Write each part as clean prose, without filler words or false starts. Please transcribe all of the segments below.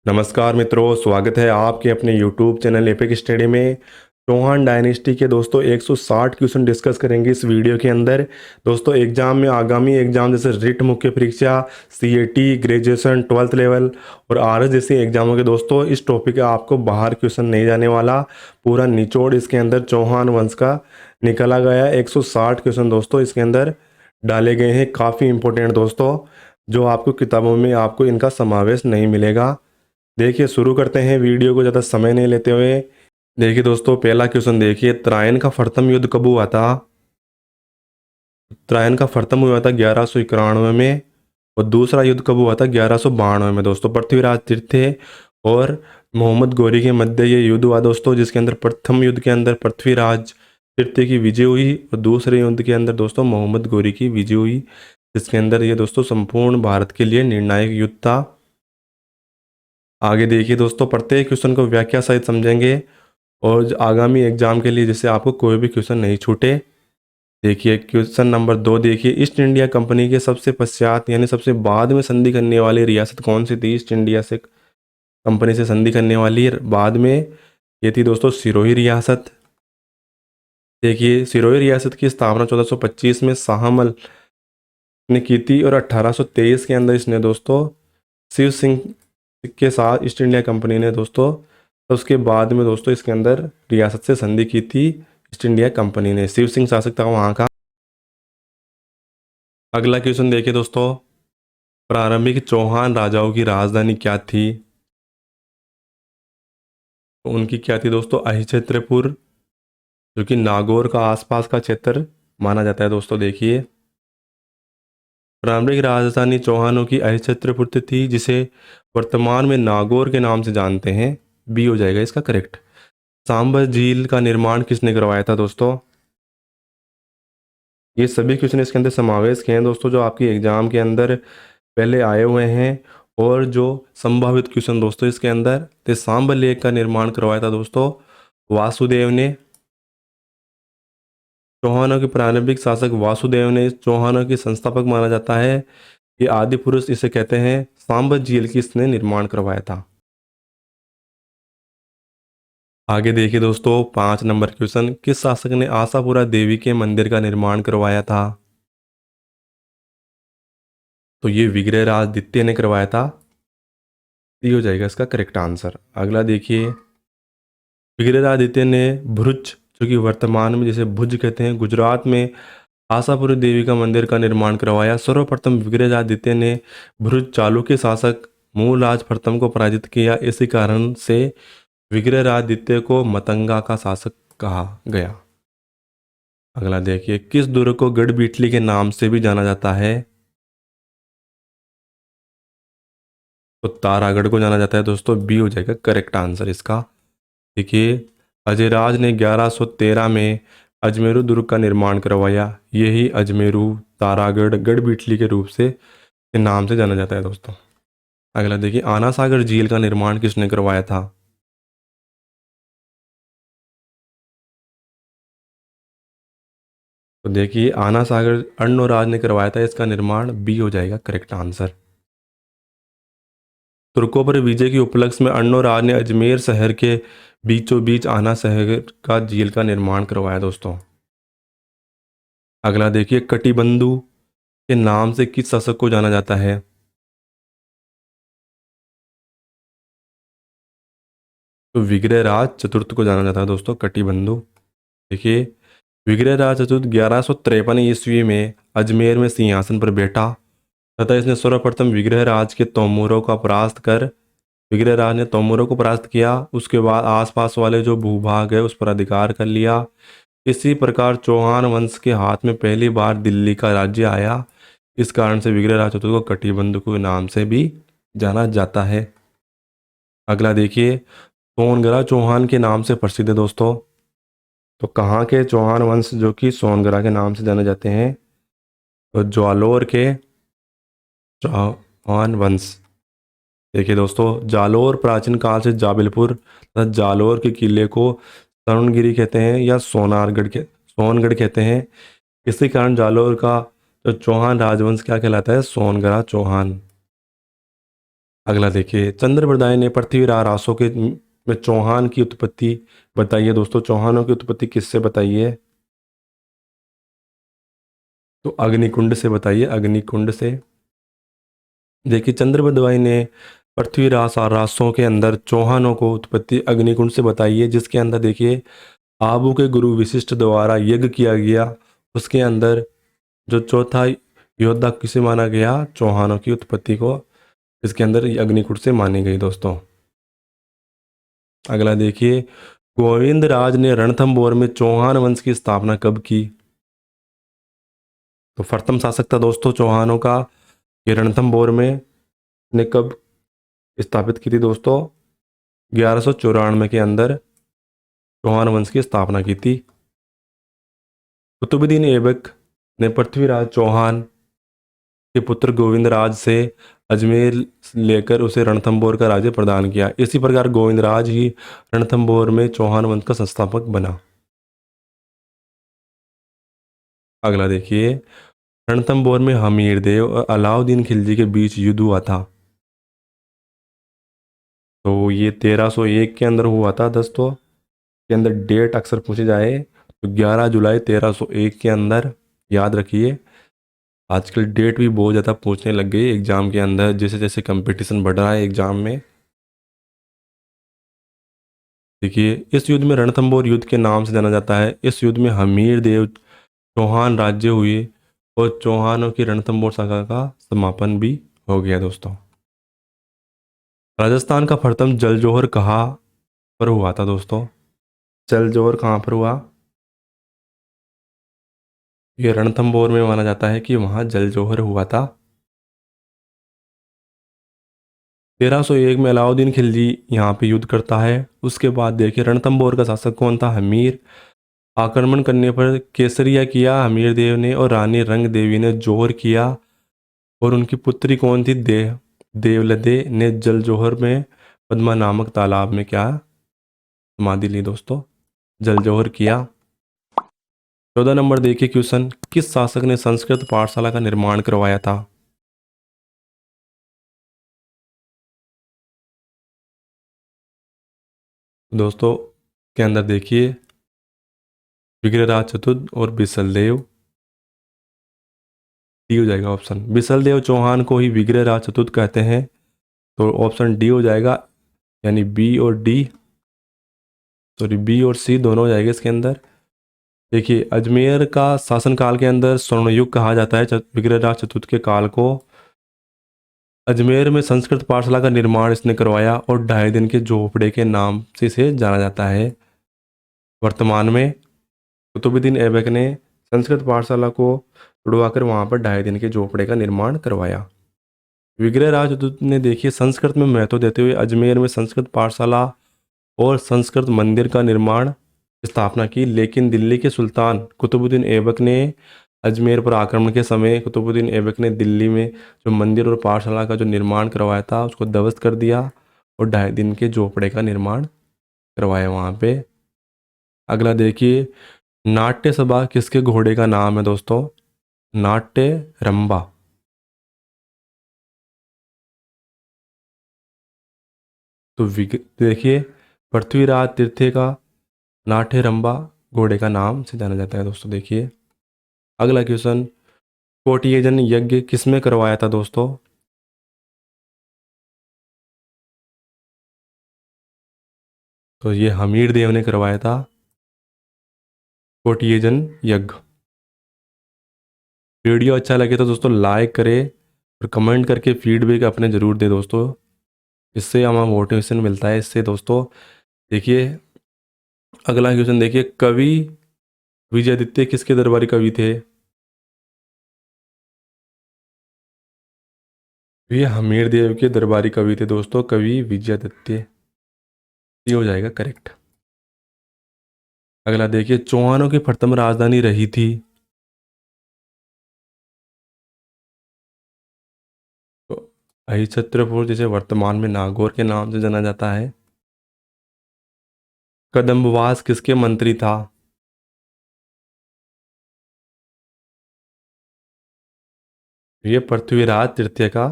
नमस्कार मित्रों, स्वागत है आपके अपने YouTube चैनल एपिक स्टडी में। चौहान डायनेस्टी के दोस्तों 160 क्वेश्चन डिस्कस करेंगे इस वीडियो के अंदर। दोस्तों एग्जाम में आगामी एग्जाम जैसे रिट मुख्य परीक्षा, सीएटी, ग्रेजुएशन, 12th लेवल और आरएस जैसे एग्जामों के दोस्तों इस टॉपिक का आपको बाहर क्वेश्चन नहीं जाने वाला। पूरा निचोड़ इसके अंदर चौहान वंश का निकला गया है। 160 क्वेश्चन दोस्तों इसके अंदर डाले गए हैं, काफ़ी इंपॉर्टेंट दोस्तों, जो आपको किताबों में आपको इनका समावेश नहीं मिलेगा। देखिए शुरू करते हैं वीडियो को ज़्यादा समय नहीं लेते हुए। देखिए दोस्तों पहला क्वेश्चन देखिए, त्रायन का प्रथम युद्ध कब हुआ था? त्रायन का प्रथम हुआ था 1191 में और दूसरा युद्ध कब हुआ था? 1192 में दोस्तों। पृथ्वीराज तृतीय और मोहम्मद गौरी के मध्य ये युद्ध हुआ दोस्तों, जिसके अंदर प्रथम युद्ध के अंदर पृथ्वीराज तृतीय की विजय हुई और दूसरे युद्ध के अंदर दोस्तों मोहम्मद गौरी की विजय हुई, जिसके अंदर ये दोस्तों संपूर्ण भारत के लिए निर्णायक युद्ध था। आगे देखिए दोस्तों, प्रत्येक क्वेश्चन को व्याख्या सहित समझेंगे और आगामी एग्जाम के लिए जिससे आपको कोई भी क्वेश्चन नहीं छूटे। देखिए क्वेश्चन नंबर 2 देखिए, ईस्ट इंडिया कंपनी के सबसे पश्चात यानी सबसे बाद में संधि करने वाली रियासत कौन सी थी? ईस्ट इंडिया से कंपनी से संधि करने वाली बाद में ये थी दोस्तों सिरोही रियासत। देखिए सिरोही रियासत की स्थापना 1425 में शाहमल ने की थी और 1823 के अंदर इसने दोस्तों शिव सिंह के साथ ईस्ट इंडिया कंपनी ने दोस्तों, तो उसके बाद में दोस्तों इसके अंदर रियासत से संधि की थी ईस्ट इंडिया कंपनी ने। शिव सिंह शासक था वहाँ का। अगला क्वेश्चन देखिए दोस्तों, प्रारंभिक चौहान राजाओं की राजधानी क्या थी? तो उनकी क्या थी दोस्तों? अहिच्छत्रपुर, जो कि नागौर का आसपास का क्षेत्र माना जाता है दोस्तों। देखिए प्रारंभिक राजधानी चौहानों की अहिच्छत्रपुर थी, जिसे वर्तमान में नागौर के नाम से जानते हैं। बी हो जाएगा इसका करेक्ट। सांबर झील का निर्माण किसने करवाया था दोस्तों? ये सभी क्वेश्चन इसके अंदर समावेश किए हैं दोस्तों, जो आपकी एग्जाम के अंदर पहले आए हुए हैं और जो संभावित क्वेश्चन दोस्तों इसके अंदर। तो सांबर लेक का निर्माण करवाया था दोस्तों वासुदेव ने। चौहानों के प्रारंभिक शासक वासुदेव ने चौहानों के संस्थापक माना जाता है। ये आदि पुरुष इसे कहते हैं। सांबर झील की इसने निर्माण करवाया था। आगे देखिए दोस्तों 5 नंबर क्वेश्चन, किस शासक ने आशापुरा देवी के मंदिर का निर्माण करवाया था? तो ये विग्रहराज द्वितीय ने करवाया था। ये हो जाएगा इसका करेक्ट आंसर। अगला देखिए, विग्रहराज द्वितीय ने भुज, जो कि वर्तमान में जिसे भुज कहते हैं, गुजरात में आशापुरी देवी का मंदिर का निर्माण करवाया। सर्वप्रथम विग्रहराज द्वितीय ने भुज चालुक्य शासक मूलराज प्रथम को पराजित किया। इसी कारण से विग्रहराज द्वितीय को मतंगा का शासक कहा गया। अगला देखिए, किस दुर्ग को गढ़बीटली के नाम से भी जाना जाता है? तो तारागढ़ को जाना जाता है दोस्तों। बी हो जाएगा करेक्ट आंसर इसका। देखिए अजयराज ने 1113 में अजमेरू दुर्ग का निर्माण करवाया। यही अजमेरू, तारागढ़, गढ़बीटली के रूप से के नाम से जाना जाता है दोस्तों। अगला देखिए, आना सागर झील का निर्माण किसने करवाया था? तो देखिए आना सागर अर्णोराज ने करवाया था इसका निर्माण। बी हो जाएगा करेक्ट आंसर। तुर्कों पर विजय के उपलक्ष्य में अर्णोराज ने अजमेर शहर के बीचों बीच आना शहर का झील का निर्माण करवाया दोस्तों। अगला देखिए, कटिबंधु के नाम से किस शासक को जाना जाता है? तो विग्रहराज चतुर्थ को जाना जाता है दोस्तों, कटिबंधु। देखिए विग्रहराज चतुर्थ 1153 ईस्वी में अजमेर में सिंहासन पर बैठा तथा इसने सर्वप्रथम विग्रहराज के तैमूरों का परास्त कर, विग्रहराज ने तैमूरों को परास्त किया। उसके बाद आसपास वाले जो भूभाग है उस पर अधिकार कर लिया। इसी प्रकार चौहान वंश के हाथ में पहली बार दिल्ली का राज्य आया। इस कारण से विग्रहराज चतुर्थ को कटिबंधु के नाम से भी जाना जाता है। अगला देखिए, सोनगरा चौहान के नाम से प्रसिद्ध है दोस्तों। तो कहाँ के चौहान वंश जो कि सोनगरा के नाम से जाने जाते हैं? तो ज्वालोर के चौहान वंश। देखिए दोस्तों, जालोर प्राचीन काल से जाबिलपुर तथा जालोर के किले को तरुणगिरी कहते हैं या सोनगढ़ कहते हैं। इसी कारण जालोर का जो चौहान राजवंश क्या कहलाता है? सोनगरा चौहान। अगला देखिए, चंद्रप्रदाय ने पृथ्वीराज रासो के में चौहान की उत्पत्ति बताइए दोस्तों। चौहानों की उत्पत्ति किससे बताइए? तो अग्निकुंड से बताइए, अग्निकुंड से। देखिए, चंद्रप्रदाय ने पृथ्वीराज और रासों के अंदर चौहानों को उत्पत्ति अग्निकुंड से बताइए, जिसके अंदर देखिए आबू के गुरु विशिष्ट द्वारा यज्ञ किया गया। उसके अंदर जो चौथा योद्धा किसे माना गया? चौहानों की उत्पत्ति को इसके अंदर अग्निकुंड से मानी गई दोस्तों। अगला देखिए, गोविंद राज ने रणथंभौर में चौहान वंश की स्थापना कब की? तो प्रथम शासक था दोस्तों चौहानों का, ये रणथंभौर में ने कब स्थापित की थी दोस्तों? 1194 के अंदर चौहान वंश की स्थापना की थी। कुतुबुद्दीन ऐबक ने पृथ्वीराज चौहान के पुत्र गोविंद राज से अजमेर लेकर उसे रणथंभौर का राज्य प्रदान किया। इसी प्रकार गोविंद राज ही रणथंभौर में चौहान वंश का संस्थापक बना। अगला देखिए, रणथंभौर में हमीर देव और अलाउद्दीन खिलजी के बीच युद्ध हुआ था। तो ये 1301 के अंदर हुआ था दोस्तों। के अंदर डेट अक्सर पूछी जाए तो 11 जुलाई 1301 के अंदर याद रखिए। आजकल डेट भी बहुत ज़्यादा पूछने लग गई एग्जाम के अंदर, जैसे जैसे कंपटीशन बढ़ रहा है एग्जाम में। देखिए, इस युद्ध में रणथंभौर युद्ध के नाम से जाना जाता है। इस युद्ध में हमीर देव चौहान राज्य हुए और चौहानों की रणथंभौर शाखा का समापन भी हो गया दोस्तों। राजस्थान का प्रथम जल जौहर कहाँ पर हुआ था दोस्तों? जल जौहर कहाँ पर हुआ? ये रणथंभौर में माना जाता है कि वहाँ जल जौहर हुआ था। 1301 में अलाउद्दीन खिलजी यहाँ पे युद्ध करता है। उसके बाद देखिए रणथंभौर का शासक कौन था? हमीर। आक्रमण करने पर केसरिया किया हमीर देव ने और रानी रंग देवी ने जौहर किया। और उनकी पुत्री कौन थी? देवलदे ने जल जौहर में पद्मा नामक तालाब में क्या समाधि ली दोस्तों? जल जौहर किया। 14 नंबर देखिए क्वेश्चन, किस शासक ने संस्कृत पाठशाला का निर्माण करवाया था? दोस्तों के अंदर देखिए विग्रहराज चतुर्थ और बिसलदेव। डी हो जाएगा ऑप्शन। बिसलदेव चौहान को ही विग्रहराज चतुर्थ कहते हैं, तो ऑप्शन डी हो जाएगा। यानी बी और डी, सॉरी बी और सी दोनों हो जाएंगे इसके अंदर। देखिए, अजमेर का शासनकाल के अंदर स्वर्णयुग कहा जाता है विग्रहराज चतुर्थ के काल को। अजमेर में संस्कृत पाठशाला का निर्माण इसने करवाया और 2.5 दिन के झोपड़े के नाम से इसे जाना जाता है। वर्तमान में कुतुबुद्दीन ऐबक ने संस्कृत पाठशाला को तुड़वाकर वहाँ पर 2.5 दिन के झोपड़े का निर्माण करवाया। विग्रहराज चतुर्थ ने देखिए संस्कृत में महत्व देते हुए अजमेर में संस्कृत पाठशाला और संस्कृत मंदिर का निर्माण स्थापना की। लेकिन दिल्ली के सुल्तान कुतुबुद्दीन ऐबक ने अजमेर पर आक्रमण के समय कुतुबुद्दीन ऐबक ने दिल्ली में जो मंदिर और पाठशाला का जो निर्माण करवाया था उसको ध्वस्त कर दिया और 2.5 दिन के झोपड़े का निर्माण करवाया वहाँ पे। अगला देखिए, नाट्य सभा किसके घोड़े का नाम है दोस्तों? नाट्य रंबा। तो देखिए पृथ्वीराज तृतीय का नाट्य रंबा घोड़े का नाम से जाना जाता है दोस्तों। देखिए अगला क्वेश्चन, कोटियजन यज्ञ किसमें करवाया था दोस्तों? तो ये हमीर देव ने करवाया था कोटियजन यज्ञ। वीडियो अच्छा लगे तो दोस्तों लाइक करें और कमेंट करके फीडबैक अपने ज़रूर दे दोस्तों। इससे हमें मोटिवेशन मिलता है इससे दोस्तों। देखिए अगला क्वेश्चन देखिए, कवि विजयादित्य किसके दरबारी कवि थे? ये हमीर देव के दरबारी कवि थे दोस्तों, कवि विजयादित्य। ये हो जाएगा करेक्ट। अगला देखिए, चौहानों की प्रथम राजधानी रही थी? तो अहिछत्रपुर, जिसे वर्तमान में नागौर के नाम से जाना जाता है। कदम्बवास किसके मंत्री था? ये पृथ्वीराज तृतीय का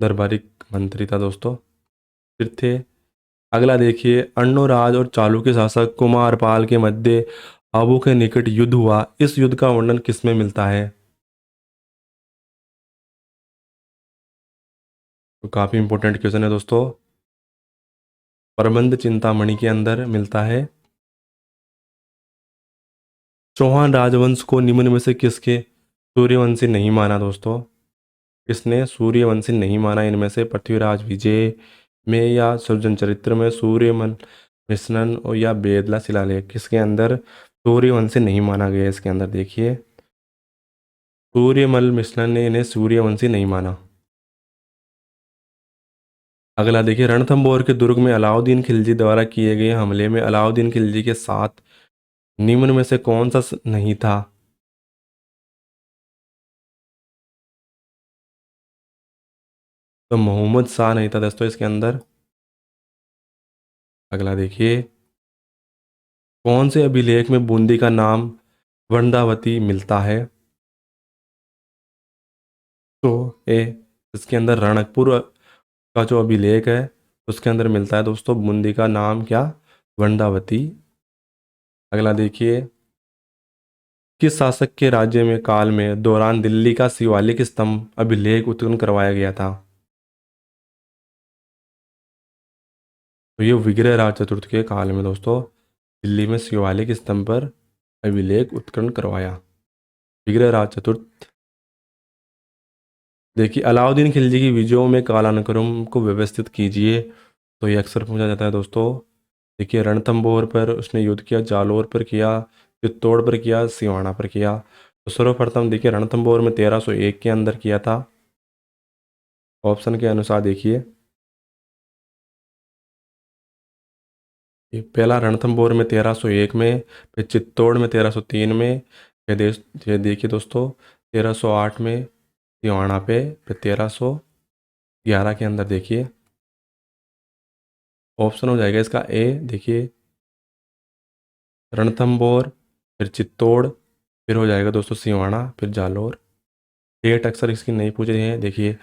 दरबारी मंत्री था दोस्तों। फिर थे। अगला देखिए, अर्णोराज और चालुक्य शासक कुमारपाल के मध्य आबू के निकट युद्ध हुआ, इस युद्ध का वर्णन किसमें मिलता है? तो काफी इंपॉर्टेंट क्वेश्चन है दोस्तों। प्रबंध चिंतामणि के अंदर मिलता है। चौहान राजवंश को निम्न में से किसके सूर्यवंशी नहीं माना दोस्तों? किसने सूर्यवंशी नहीं माना इनमें से? पृथ्वीराज विजय में, या सृजन चरित्र में, सूर्यमल मिश्रण और या बेदला शिलालेख, किसके अंदर सूर्यवंशी नहीं माना गया? इसके अंदर देखिए, सूर्यमल मिश्रण ने इन्हें सूर्यवंशी नहीं माना। अगला देखिए, रणथंभौर के दुर्ग में अलाउद्दीन खिलजी द्वारा किए गए हमले में अलाउद्दीन खिलजी के साथ निम्न में से कौन सा नहीं था? तो मोहम्मद शाह नहीं था दोस्तों इसके अंदर। अगला देखिए, कौन से अभिलेख में बूंदी का नाम वृंदावती मिलता है? तो ए इसके अंदर रणकपुर का जो अभिलेख है उसके अंदर मिलता है दोस्तों बूंदी का नाम क्या? वृंदावती। अगला देखिए, किस शासक के राज्य में काल में दौरान दिल्ली का शिवालिक स्तंभ अभिलेख उत्खनन करवाया गया था? तो ये विग्रहराज चतुर्थ के काल में दोस्तों दिल्ली में शिवालिक स्तंभ पर अभिलेख उत्खनन करवाया विग्रहराज चतुर्थ। देखिए, अलाउद्दीन खिलजी की विजयों में कालानुक्रम को व्यवस्थित कीजिए। तो ये अक्सर पूछा जाता है दोस्तों। देखिए, रणथंभौर पर उसने युद्ध किया, जालोर पर किया, चित्तौड़ पर किया, सिवाना पर किया। तो सर्वप्रथम देखिए रणथंभौर में 1301 के अंदर किया था। ऑप्शन के अनुसार देखिए, ये पहला रणथंभौर में 1301 में, फिर चित्तौड़ में 1303 में, ये देखिए दोस्तों 1308 में सिवाना पे, फिर 1311 के अंदर देखिए। ऑप्शन हो जाएगा इसका ए। देखिए, रणथंभौर, फिर चित्तौड़, फिर हो जाएगा दोस्तों सिवाना, फिर जालोर। डेट अक्सर इसकी नहीं पूछ रही है। देखिए,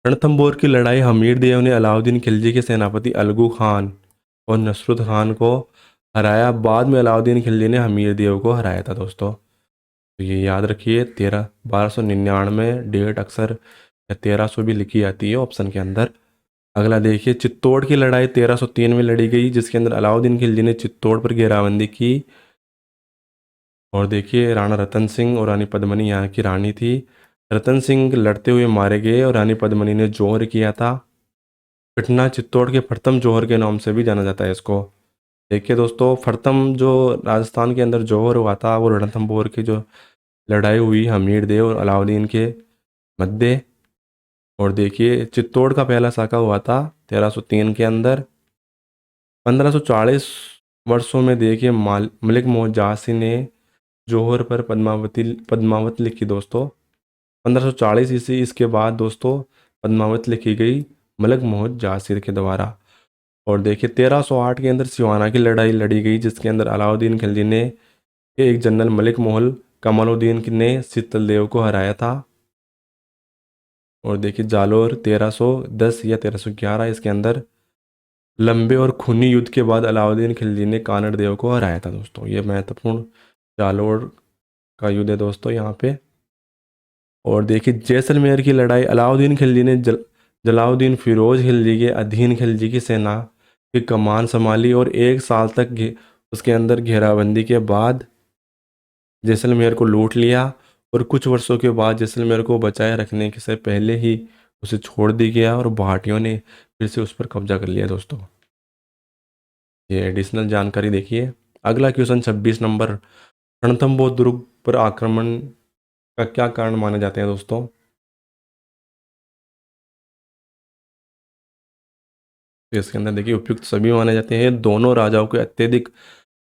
रणथंभौर की लड़ाई हमीर देव ने अलाउद्दीन खिलजी के सेनापति अलगू खान और नसरुत खान को हराया। बाद में अलाउद्दीन खिलजी ने हमीर देव को हराया था दोस्तों। तो ये याद रखिए, 1299 डेट अक्सर या 1300 भी लिखी जाती है ऑप्शन के अंदर। अगला देखिए, चित्तौड़ की लड़ाई 1303 में लड़ी गई, जिसके अंदर अलाउद्दीन खिलजी ने चित्तौड़ पर घेराबंदी की। और देखिए, राणा रतन सिंह और रानी पद्मनी यहाँ की रानी थी। रतन सिंह लड़ते हुए मारे गए और रानी पद्मनी ने जौहर किया था। पटना चित्तौड़ के प्रथम जौहर के नाम से भी जाना जाता है इसको। देखिए दोस्तों, प्रथम जो राजस्थान के अंदर जौहर हुआ था वो रणथंभौर की जो लड़ाई हुई हमीर देव और अलाउद्दीन के मध्य। और देखिए, चित्तौड़ का पहला साका हुआ था 1303 के अंदर। 1540 वर्षों में देखिए मलिक मोहन झांसी ने जौहर पर पद्मावत लिखी दोस्तों। 1540 ईस्वी, इसके बाद दोस्तों पद्मावत लिखी गई मलिक मोहन झांसी के द्वारा। और देखिए, 1308 के अंदर सिवाना की लड़ाई लड़ी गई, जिसके अंदर अलाउद्दीन खिलजी ने एक जनरल मलिक मोहल कमालुद्दीन ने शीतल देव को हराया था। और देखिए, जालोर 1310 या 1311, इसके अंदर लंबे और खूनी युद्ध के बाद अलाउद्दीन खिलजी ने कानड़ देव को हराया था दोस्तों। ये महत्वपूर्ण जालोर का युद्ध है दोस्तों यहाँ पे। और देखिए, जैसलमेर की लड़ाई अलाउद्दीन खिलजी ने जलाउद्दीन फिरोज खिलजी के अधीन खिलजी की सेना की कमान संभाली और 1 साल तक उसके अंदर घेराबंदी के बाद जैसलमेर को लूट लिया। और कुछ वर्षों के बाद जैसलमेर को बचाए रखने के से पहले ही उसे छोड़ दिया गया और भाटियों ने फिर से उस पर कब्जा कर लिया दोस्तों। ये एडिशनल जानकारी देखिए। अगला क्वेश्चन 26 नंबर, रणथंभौर दुर्ग पर आक्रमण का क्या कारण माने जाते हैं दोस्तों? तो इसके अंदर देखिए, उपयुक्त सभी माने जाते हैं। दोनों राजाओं के अत्यधिक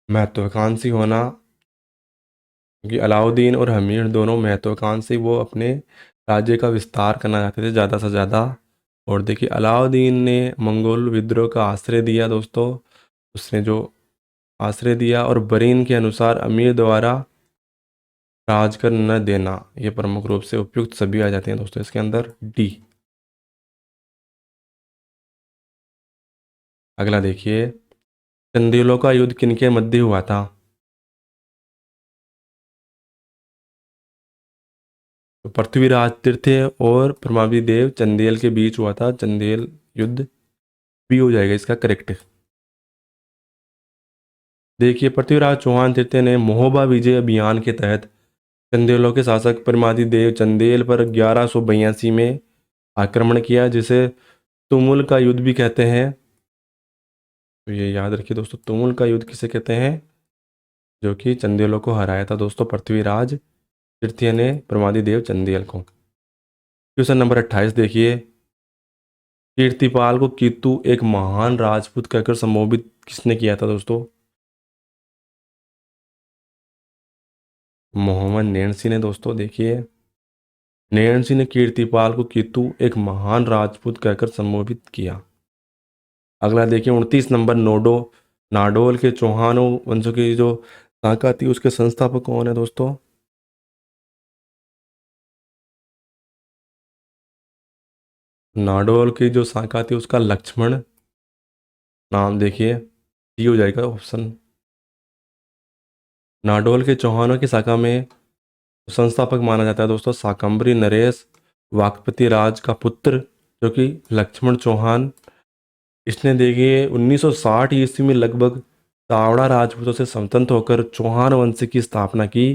महत्वाकांक्षी होना, क्योंकि अलाउद्दीन और हमीर दोनों महत्वाकांक्षी, वो अपने राज्य का विस्तार करना चाहते थे ज़्यादा से ज़्यादा। और देखिए, अलाउद्दीन ने मंगोल विद्रोह का आश्रय दिया दोस्तों। उसने जो आश्रय दिया, और बरीन के अनुसार अमीर द्वारा राज कर न देना, ये प्रमुख रूप से उपयुक्त सभी आ जाते हैं दोस्तों इसके अंदर। डी। अगला देखिए, चंदेलों का युद्ध किनके मध्य हुआ था? तो पृथ्वीराज तृतीय और परमावी देव चंदेल के बीच हुआ था चंदेल युद्ध। भी हो जाएगा इसका करेक्ट। देखिए, पृथ्वीराज चौहान तृतीय ने महोबा विजय अभियान के तहत चंदेलों के शासक परमादी देव चंदेल पर 1182 में आक्रमण किया, जिसे तुमुल का युद्ध भी कहते हैं। तो ये याद रखिए दोस्तों, तुमुल का युद्ध किसे कहते हैं? जो कि चंदेलों को हराया था दोस्तों पृथ्वीराज तृतीय ने परमादी देव चंदेल को। क्वेश्चन नंबर 28 देखिए, कीर्तिपाल को कीतु एक महान राजपूत कहकर संबोधित किसने किया था दोस्तों? मोहम्मद नैन्सी ने दोस्तों। देखिए, नैन्सी ने कीर्तिपाल को कीतु एक महान राजपूत कहकर संबोधित किया। अगला देखिए, 29 नंबर, नाडोल के चौहानों वंशों की जो शाखा थी उसके संस्थापक कौन है दोस्तों? नाडोल की जो शाखा थी उसका लक्ष्मण नाम। देखिए, ये हो जाएगा ऑप्शन। नाडोल के चौहानों की शाखा में संस्थापक माना जाता है दोस्तों शाकंभरी नरेश वाकपति राज का पुत्र, जो कि लक्ष्मण चौहान। इसने देखिए 1960 ईस्वी में लगभग तावड़ा राजपूतों से स्वतंत्र होकर चौहान वंश की स्थापना की,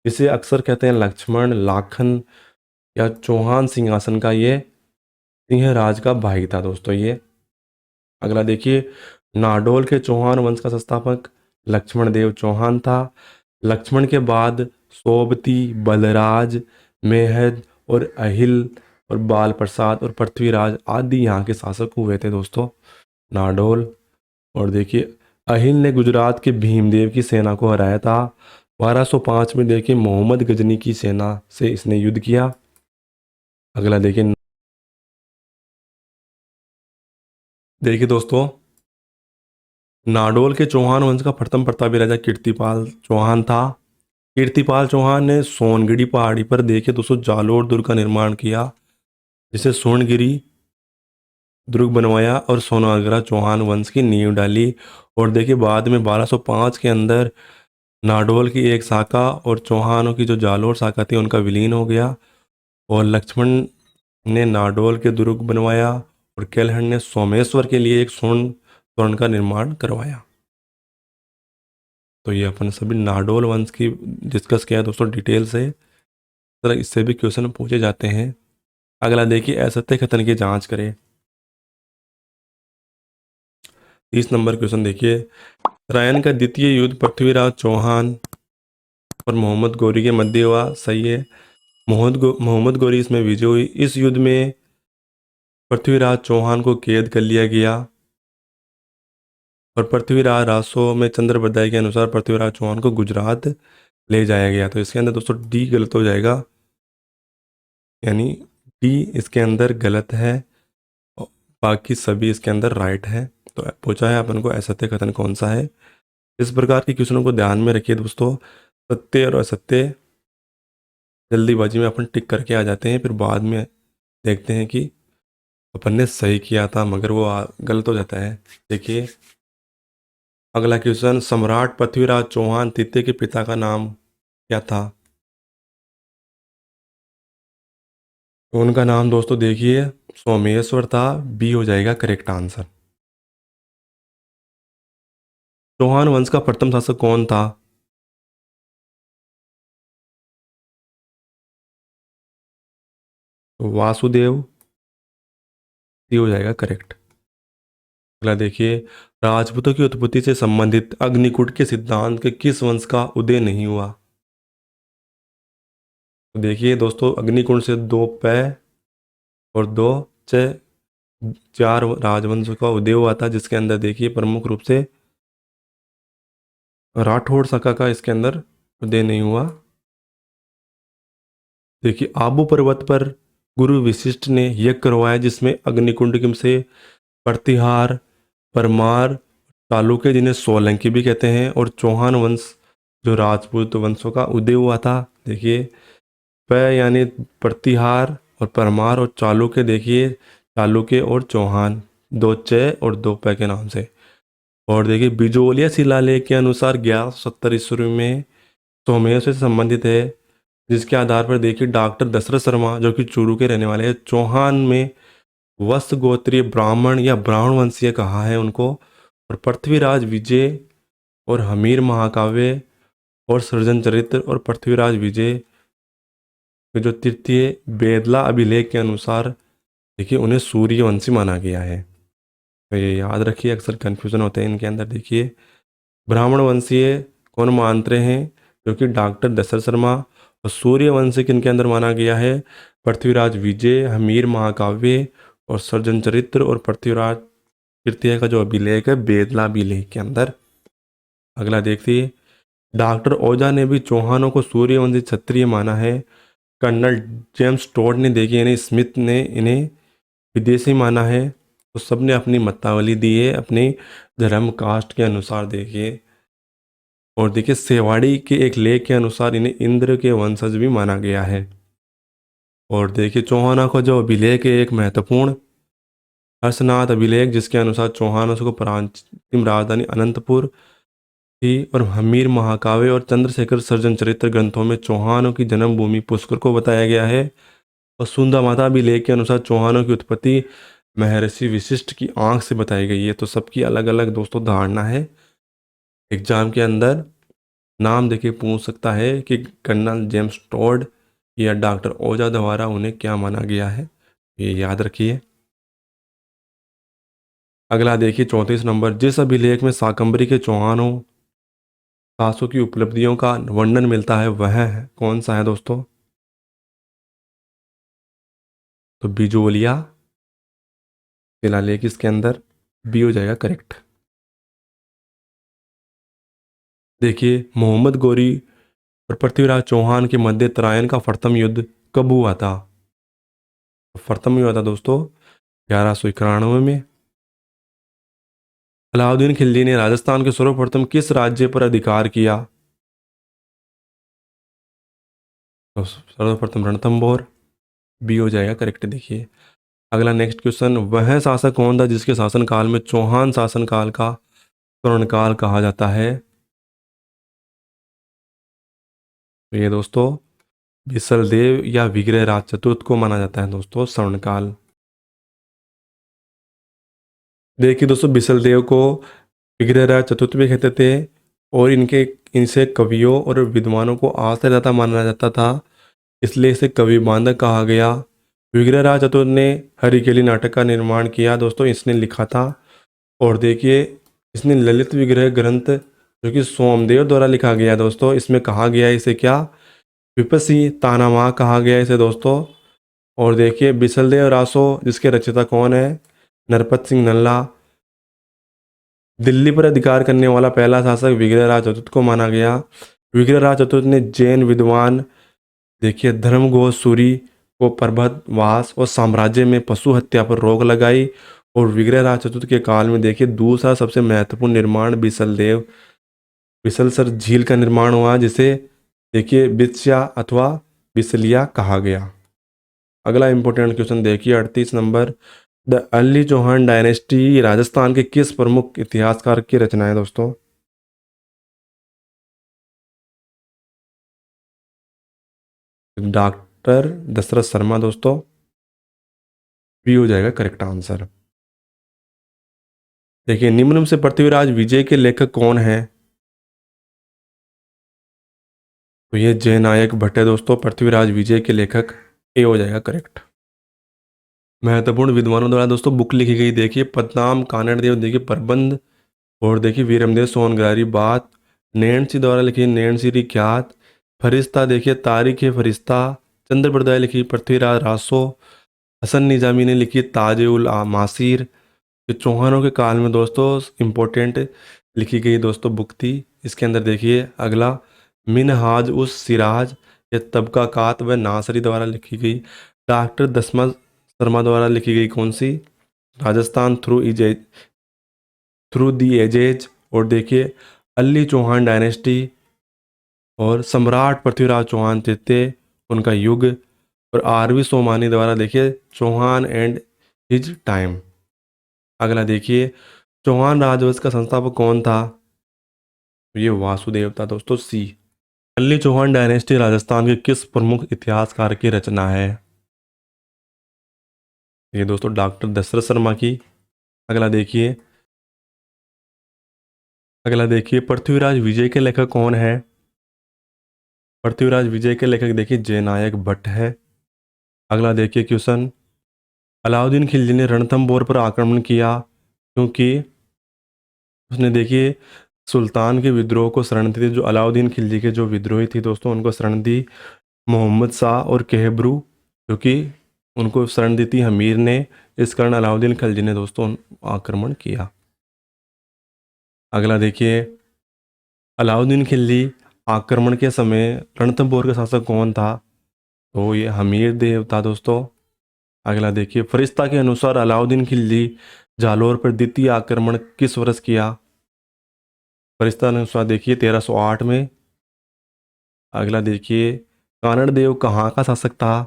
जिसे अक्सर कहते हैं लक्ष्मण लाखन या चौहान सिंहासन का ये सिंह राज का भाई था दोस्तों ये। अगला देखिए, नाडोल के चौहान वंश का संस्थापक लक्ष्मण देव चौहान था। लक्ष्मण के बाद सोबती, बलराज, मेहद और अहिल और बाल प्रसाद और पृथ्वीराज आदि यहाँ के शासक हुए थे दोस्तों नाडोल। और देखिए, अहिल ने गुजरात के भीमदेव की सेना को हराया था। 1205 में देखिए मोहम्मद गजनी की सेना से इसने युद्ध किया। अगला देखिए दोस्तों, नाडोल के चौहान वंश का प्रथम प्रतापी राजा कीर्तिपाल चौहान था। कीर्तिपाल चौहान ने सोनगिरी पहाड़ी पर देखिए दोस्तों जालोर दुर्ग का निर्माण किया, जिसे सोनगिरी दुर्ग बनवाया और सोनागरा चौहान वंश की नींव डाली। और देखिए, बाद में 1205 के अंदर नाडोल की एक शाखा और चौहानों की जो जालोर शाखा थी उनका विलीन हो गया, और लक्ष्मण ने नाडोल के दुर्ग बनवाया और केलहन ने सोमेश्वर के लिए एक स्वर्ण तोरण का निर्माण करवाया। तो ये अपन सभी नाडोल वंश की डिस्कस किया है दोस्तों डिटेल से। तरह इससे भी क्वेश्चन पूछे जाते हैं। अगला देखिए, असत्य कथन की जांच करें। 30 नंबर क्वेश्चन देखिए, रायन का द्वितीय युद्ध पृथ्वीराज चौहान और मोहम्मद गौरी के मध्य हुआ। सही है, मोहम्मद गौरी इसमें विजय हुई। इस युद्ध में पृथ्वीराज चौहान को कैद कर लिया गया और पृथ्वीराज रासो में चंद्रबरदाई के अनुसार पृथ्वीराज चौहान को गुजरात ले जाया गया। तो इसके अंदर दोस्तों डी गलत हो जाएगा, यानी डी इसके अंदर गलत है और बाकी सभी इसके अंदर राइट है। तो पूछा है अपन को असत्य कथन कौन सा है। इस प्रकार के क्वेश्चनों को ध्यान में रखिए दोस्तों। सत्य और असत्य जल्दीबाजी में अपन टिक करके आ जाते हैं, फिर बाद में देखते हैं कि अपन ने सही किया था मगर वो गलत हो जाता है। देखिए, अगला क्वेश्चन, सम्राट पृथ्वीराज चौहान तृतीय के पिता का नाम क्या था? तो उनका नाम दोस्तों देखिए सोमेश्वर था। बी हो जाएगा करेक्ट आंसर। चौहान वंश का प्रथम शासक कौन था? तो वासुदेव, सी हो जाएगा करेक्ट। अगला देखिए, राजपूतों की उत्पत्ति से संबंधित अग्निकूट के सिद्धांत के किस वंश का उदय नहीं हुआ? तो देखिए दोस्तों, अग्निकुंड से 2 पै और 2 च 4 राजवंशों का उदय हुआ था, जिसके अंदर देखिए प्रमुख रूप से राठौड़ शाखा का इसके अंदर उदय नहीं हुआ। देखिए, आबू पर्वत पर गुरु विशिष्ट ने यज्ञ करवाया जिसमें अग्निकुंड से प्रतिहार, परमार, चालुक्य जिन्हें सोलंकी भी कहते हैं, और चौहान वंश जो राजपूत वंशों का उदय हुआ था। देखिए, प यानी प्रतिहार और परमार, और चालुक्य देखिए चालुक्य और चौहान दोचे और दोपे के नाम से। और देखिए बिजोलिया शिलालेख के अनुसार 1170 ईस्वी में सोमेश्वर से संबंधित है, जिसके आधार पर देखिए डॉक्टर दशरथ शर्मा जो कि चूरू के रहने वाले हैं, चौहान में वत्स गोत्रीय ब्राह्मण या ब्राह्मण वंशीय कहा है उनको। और पृथ्वीराज विजय और हमीर महाकाव्य और सृजन चरित्र और पृथ्वीराज विजय के जो तृतीय बेदला अभिलेख के अनुसार देखिए उन्हें सूर्यवंशी माना गया है। तो ये याद रखिए, अक्सर कन्फ्यूजन होते हैं इनके अंदर। देखिए ब्राह्मण वंशीय कौन मानते हैं, जो कि डॉक्टर दशरथ शर्मा। और सूर्यवंशी किनके अंदर माना गया है, पृथ्वीराज विजय, हमीर महाकाव्य और सृजन चरित्र और पृथ्वीराज तृतीय का जो अभिलेख है बेदला अभिलेख के अंदर। अगला देखिए डॉक्टर ओझा ने भी चौहानों को सूर्यवंशी क्षत्रिय माना है। कर्नल जेम्स टोड ने देखिए इन्हें, स्मिथ ने इन्हें विदेशी माना है। तो सबने अपनी मतावली दी है अपनी धर्म कास्ट के अनुसार देखिए। और देखिए सेवाड़ी के एक लेख के अनुसार इन्हें इंद्र के वंशज भी माना गया है। और देखिए चौहानों का जो अभिलेख है एक महत्वपूर्ण हर्षनाथ अभिलेख, जिसके अनुसार चौहानों को प्राचीन राजधानी अनंतपुर थी। और हमीर महाकाव्य और चंद्रशेखर सृजन चरित्र ग्रंथों में चौहानों की जन्मभूमि पुष्कर को बताया गया है। और सुंदा माता अभिलेख के अनुसार चौहानों की उत्पत्ति महर्षि विशिष्ट की आंख से बताई गई है। तो सबकी अलग अलग दोस्तों धारणा है। एग्जाम के अंदर नाम देखिए पूछ सकता है कि कर्नल जेम्स टोड या डॉक्टर ओझा द्वारा उन्हें क्या माना गया है, ये याद रखिए। अगला देखिए 34 नंबर, जिस अभिलेख में शाकंभरी के चौहानों शासकों की उपलब्धियों का वर्णन मिलता है वह है कौन सा है दोस्तों, तो बिजोलिया शिलालेख इसके अंदर बी हो जाएगा करेक्ट। देखिए मोहम्मद गौरी और पृथ्वीराज चौहान के मध्य तराइन का प्रथम युद्ध कब हुआ था, प्रथम युद्ध हुआ था दोस्तों 1191 में। अलाउद्दीन खिलजी ने राजस्थान के सर्वप्रथम किस राज्य पर अधिकार किया, तो सर्वप्रथम रणथंभौर, बी हो जाएगा करेक्ट। देखिए अगला नेक्स्ट क्वेश्चन, वह शासक कौन था जिसके शासनकाल में चौहान शासनकाल का स्वर्णकाल कहा जाता है, तो ये दोस्तों बिसलदेव या विग्रहराज चतुर्थ को माना जाता है दोस्तों स्वर्णकाल। देखिए दोस्तों बिसलदेव को विग्रहराज चतुर्थ भी कहते थे। और इनसे कवियों और विद्वानों को आज से ज़्यादा माना जाता था, इसलिए इसे कवि बांधक कहा गया। विग्रहराज चतुर्थ ने हरिकेली नाटक का निर्माण किया दोस्तों, इसने लिखा था। और देखिए इसने ललित विग्रह ग्रंथ जो कि सोमदेव द्वारा लिखा गया दोस्तों, इसमें कहा गया है इसे क्या, विपसी तानामा कहा गया है इसे दोस्तों। और देखिए बिसलदेव रासो जिसके रचयिता कौन है, नरपत सिंह नल्ला। दिल्ली पर अधिकार करने वाला पहला शासक विग्रहराज चतुर्थ को माना गया। विग्रहराज चतुर्थ ने जैन विद्वान देखिए धर्मघोष सूरी को पर्वतवास और साम्राज्य में पशु हत्या पर रोक लगाई। और विग्रहराज चतुर्थ के काल में देखिए दूसरा सबसे महत्वपूर्ण निर्माण बिसलसर झील का निर्माण हुआ, जिसे देखिए बिस्या अथवा बिसलिया कहा गया। अगला इंपॉर्टेंट क्वेश्चन देखिए 38 number, the early Chauhan dynasty Rajasthan के किस प्रमुख इतिहासकार की रचना है दोस्तों, डॉक्टर दशरथ शर्मा दोस्तों, बी हो जाएगा करेक्ट आंसर। देखिए निम्न से पृथ्वीराज विजय के लेखक कौन है, तो ये जयनायक भट्ट है दोस्तों पृथ्वीराज विजय के लेखक, ए हो जाएगा करेक्ट। महत्वपूर्ण विद्वानों द्वारा दोस्तों बुक लिखी गई देखिए पद्मनाभ कानड़देव देखिए प्रबंध। और देखिए वीरमदेव सोनग्रारी बात, नैणसी द्वारा लिखी नैणसी ख्यात, फरिश्ता देखिए तारीख फरिश्ता, चंद्र बरदाई लिखी पृथ्वीराज रासो, हसन निजामी ने लिखी ताज उल मासीर। ये चौहानों के काल में दोस्तों इम्पोर्टेंट लिखी गई दोस्तों बुक थी। इसके अंदर देखिए अगला मिनहाज उस सिराज ये तबकाकात व नासरी द्वारा लिखी गई। डॉक्टर दसमा शर्मा द्वारा लिखी गई कौन सी, राजस्थान थ्रू दी एजेज। और देखिए अली चौहान डायनेस्टी और सम्राट पृथ्वीराज चौहान तृतीय उनका युग। और आरवी सोमानी द्वारा देखिए चौहान एंड हिज टाइम। अगला देखिए, चौहान राजवंश का संस्थापक कौन था? ये वासुदेव था दोस्तों, सी। कल्ली चौहान डायनेस्टी राजस्थान के किस प्रमुख इतिहासकार की रचना है? ये दोस्तों डॉक्टर दशरथ शर्मा की। अगला देखिए, पृथ्वीराज विजय के लेखक कौन है? पृथ्वीराज विजय के लेखक देखिए जयनायक भट्ट है। अगला देखिए क्वेश्चन, अलाउद्दीन खिलजी ने रणथंभौर पर आक्रमण किया क्योंकि उसने देखिए सुल्तान के विद्रोह को शरण दी थी। जो अलाउद्दीन खिलजी के जो विद्रोही थी दोस्तों, उनको शरण दी मोहम्मद शाह और केहबरू, क्योंकि उनको शरण दी थी हमीर ने। इस कारण अलाउद्दीन खिलजी ने दोस्तों आक्रमण किया। अगला देखिए, अलाउद्दीन खिलजी आक्रमण के समय रणथंभौर का शासक कौन था? तो ये हमीर देव था दोस्तों। अगला देखिए, फरिश्ता के अनुसार अलाउद्दीन खिलजी जालौर पर द्वितीय आक्रमण किस वर्ष किया? फरिश्ता के अनुसार देखिए 1308 में। अगला देखिए, कानड़ देव कहाँ का शासक था?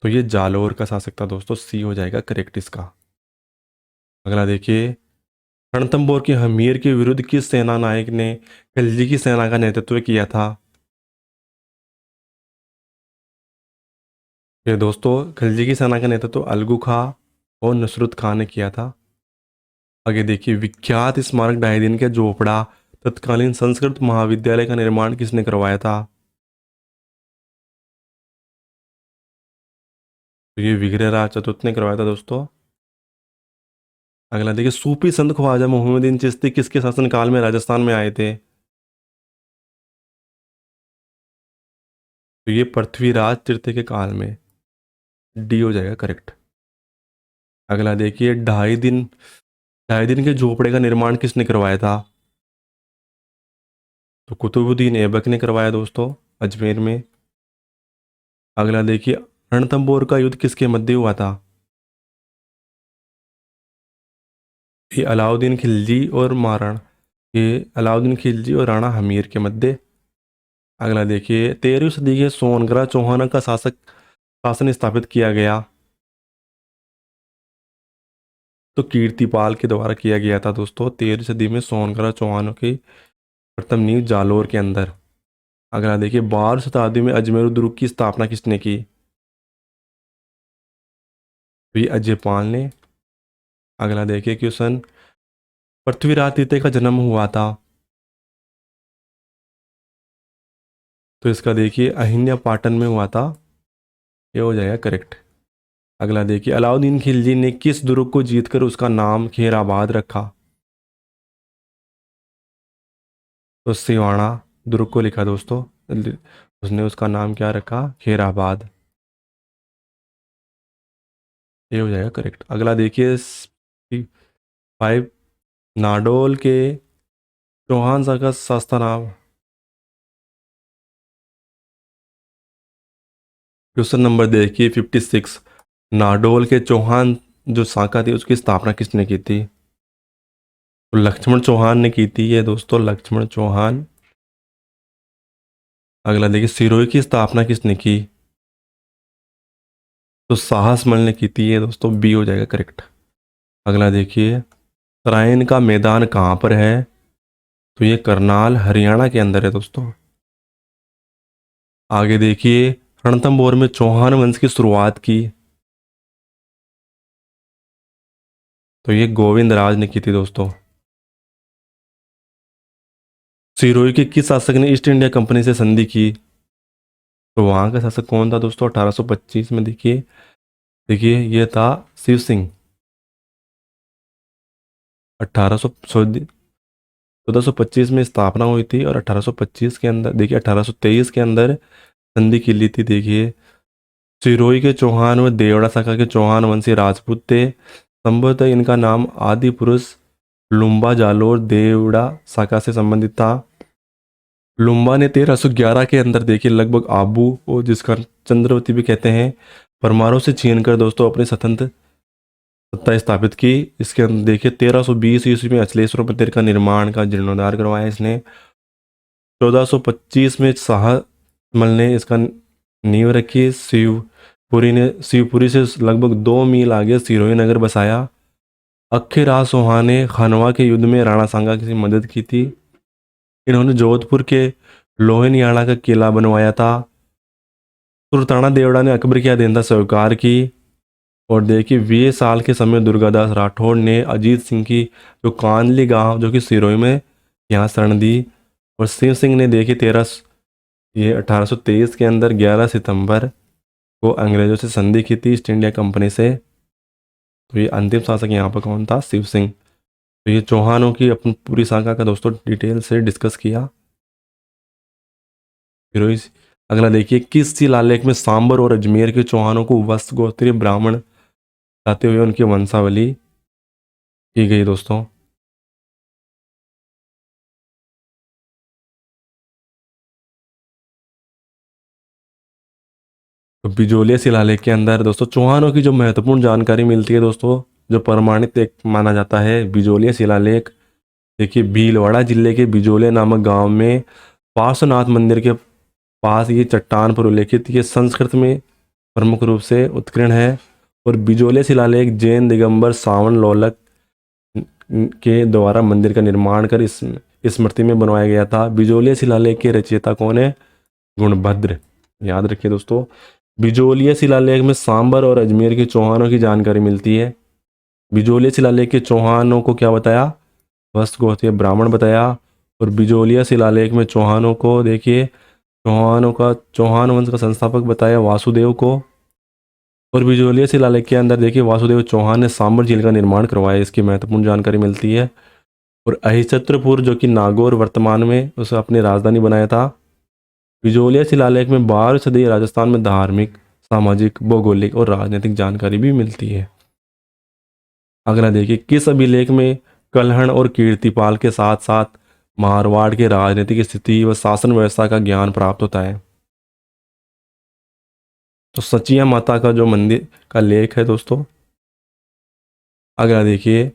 तो ये जालौर का शासक था दोस्तों, सी हो जाएगा करेक्ट इसका। अगला देखिए, रणथंभौर की हमीर के विरुद्ध किस सेना नायक ने खिलजी की सेना का नेतृत्व किया था? ये दोस्तों खिलजी की सेना का नेतृत्व अलगू खां और नुसरत खान ने किया था। आगे देखिए, विख्यात स्मारक ढाई दिन के झोपड़ा तत्कालीन संस्कृत महाविद्यालय का निर्माण किसने करवाया था? तो ये विग्रहराज चतुर्थ ने करवाया था दोस्तों। अगला देखिए, सूफी संत ख्वाजा मोहम्मदीन चिश्ती किसके शासनकाल में राजस्थान में आए थे? तो ये पृथ्वीराज तृतीय के काल में, डी हो जाएगा करेक्ट। अगला देखिए, ढाई दिन के झोपड़े का निर्माण किसने करवाया था? तो कुतुबुद्दीन ऐबक ने करवाया दोस्तों, अजमेर में। अगला देखिए, रणथंभौर का युद्ध किसके मध्य हुआ था? ये अलाउद्दीन खिलजी और राणा हमीर के मध्य। अगला देखिए, 13वीं सदी के सोनग्रा चौहान का शासन स्थापित किया गया। तो कीर्तिपाल के द्वारा किया गया था दोस्तों, 13वीं सदी में सोनग्रा चौहानों की प्रथम नींव जालौर के अंदर। अगला देखिए, 12वीं शताब्दी में अजमेर दुर्ग की स्थापना किसने की? तो ये अजयपाल ने। अगला देखिए क्वेश्चन, पृथ्वीराज तृतीय का जन्म हुआ था? तो इसका देखिए अहिल्या पाटन में हुआ था, ये हो जाएगा करेक्ट। अगला देखिए, अलाउद्दीन खिलजी ने किस दुर्ग को जीतकर उसका नाम खेराबाद रखा? तो सिवाना दुर्ग को लिखा दोस्तों, उसने उसका नाम क्या रखा? खेराबाद, ये हो जाएगा करेक्ट। अगला देखिए, 5 नाडोल के चौहान शाह का शास्त्र नाम। क्वेश्चन नंबर देखिए 56, नाडोल के चौहान जो शाखा थी उसकी स्थापना किसने की थी? तो लक्ष्मण चौहान ने की थी ये दोस्तों, लक्ष्मण चौहान। अगला देखिए, सिरोही की स्थापना किसने की? तो साहसमल ने की थी ये दोस्तों, बी हो जाएगा करेक्ट। अगला देखिए, तराइन का मैदान कहाँ पर है? तो ये करनाल हरियाणा के अंदर है दोस्तों। आगे देखिए, रणथंभौर में चौहान वंश की शुरुआत की। तो ये गोविंद राज ने की थी दोस्तों। सिरोही के किस शासक ने ईस्ट इंडिया कंपनी से संधि की? तो वहां का शासक कौन था दोस्तों 1825 में? देखिए ये था शिव सिंह। 1425 में स्थापना हुई थी और 1825 के अंदर देखिए 1823 के अंदर संधि की ली थी। देखिए, सिरोही के चौहान व देवड़ा शाखा के चौहान वंशी राजपूत थे। संभवतः इनका नाम आदि पुरुष लुम्बा जालोर देवड़ा शाखा से संबंधित था। लुम्बा ने 1311 के अंदर देखिए लगभग आबू, और जिसका चंद्रवती भी कहते हैं, परमारों से छीनकर दोस्तों अपनी स्वतंत्र सत्ता स्थापित की। इसके अंदर देखिए 1320 ईस्वी में अचलेश्वर मंदिर का निर्माण का जीर्णोद्धार करवाया इसने। 1425 में शाहमल ने इसका नींव रखी। शिवपुरी से लगभग 2 मील आगे सिरोही नगर बसाया। अक्खीराज चौहान ने खनवा के युद्ध में राणा सांगा की मदद की थी। इन्होंने जोधपुर के लोहनियाना का किला बनवाया था। सुल्ताना देवड़ा ने अकबर की अधीनता स्वीकार की। और देखिए 20 साल के समय दुर्गादास राठौड़ ने अजीत सिंह की जो कांदली गांव जो कि सिरोही में यहाँ शरण दी। और शिव सिंह ने देखिए 1823 के अंदर 11 सितंबर को अंग्रेजों से संधि की थी ईस्ट इंडिया कंपनी से। तो ये अंतिम शासक यहाँ पर कौन था? शिव सिंह। तो ये चौहानों की अपनी पूरी शाखा का दोस्तों डिटेल से डिस्कस किया। फिर अगला देखिए, किस शिलालेख में सांबर और अजमेर के चौहानों को वस्त गोत्रीय ब्राह्मण बताते हुए उनकी वंशावली की गई दोस्तों? तो बिजोलिया शिलालेख के अंदर दोस्तों चौहानों की जो महत्वपूर्ण जानकारी मिलती है दोस्तों, जो प्रमाणित एक माना जाता है बिजोलिया शिलालेख। देखिए भीलवाड़ा जिले के बिजोलिया नामक गांव में पार्श्वनाथ मंदिर के पास ये चट्टान पर उल्लेखित ये संस्कृत में प्रमुख रूप से उत्कीर्ण है। और बिजोलिया शिलालेख जैन दिगंबर सावन लोलक के द्वारा मंदिर का निर्माण कर इस स्मृति में बनवाया गया था। बिजोलिया शिलालेख के रचयिता कौन है? गुणभद्र। याद रखिए दोस्तों, बिजोलिया शिलालेख में सांबर और अजमेर के चौहानों की जानकारी मिलती है। बिजोलिया शिलालेख के चौहानों को क्या बताया? वस्त गोत्रीय ब्राह्मण बताया। और बिजोलिया शिलालेख में चौहानों को देखिए चौहानों का चौहान वंश का संस्थापक बताया वासुदेव को। और बिजोलिया शिलालेख के अंदर देखिए वासुदेव चौहान ने सांबर झील का निर्माण करवाया, इसकी महत्वपूर्ण जानकारी मिलती है। और अहिछत्रपुर जो कि नागौर वर्तमान में उसे अपनी राजधानी बनाया था। बिजोलिया शिलालेख में 12वीं सदी राजस्थान में धार्मिक, सामाजिक, भौगोलिक और राजनीतिक जानकारी भी मिलती है। अगला देखिए, किस अभिलेख में कल्हण और कीर्तिपाल के साथ साथ मारवाड़ के राजनीतिक स्थिति व शासन व्यवस्था का ज्ञान प्राप्त होता है? तो सचिया माता का जो मंदिर का लेख है दोस्तों। अगला देखिए,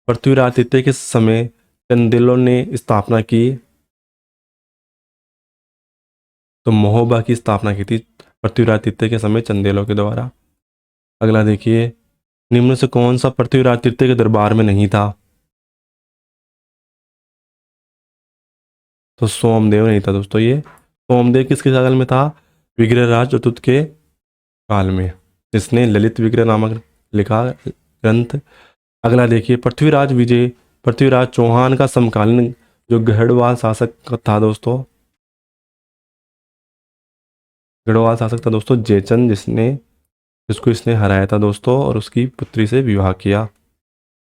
पृथ्वीराज तृतीय के समय चंदेलों ने स्थापना की। तो महोबा की स्थापना की थी पृथ्वीराज तृतीय के समय चंदेलों के द्वारा। अगला देखिए, निम्न से कौन सा पृथ्वीराज तृतीय के दरबार में नहीं था? तो सोमदेव नहीं था दोस्तों। ये सोमदेव किसके काल में था? विग्रहराज चतुर्थ के काल में। इसने ललित विग्रह नामक लिखा ग्रंथ। अगला देखिए, पृथ्वीराज चौहान का समकालीन जो गढ़वाल शासक था दोस्तों, गढ़वाल शासक था दोस्तों जयचंद, जिसको इसने हराया था दोस्तों और उसकी पुत्री से विवाह किया।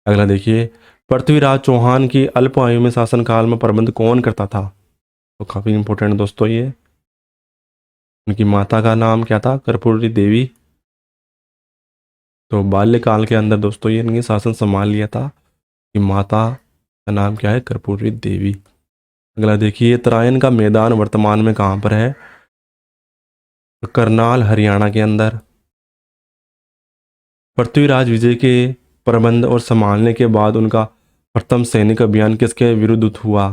अगला देखिए, पृथ्वीराज चौहान की अल्प आयु में शासनकाल में प्रबंध कौन करता था? तो काफी इंपॉर्टेंट दोस्तों ये। उनकी माता का नाम क्या था? कर्पूरी देवी। तो बाल्यकाल के अंदर दोस्तों ये इनके शासन संभाल लिया था। कि माता का नाम क्या है? कर्पूरी देवी। अगला देखिए, तराइन का मैदान वर्तमान में कहाँ पर है? तो करनाल हरियाणा के अंदर। पृथ्वीराज विजय के प्रबंध और संभालने के बाद उनका प्रथम सैनिक अभियान किसके विरुद्ध हुआ?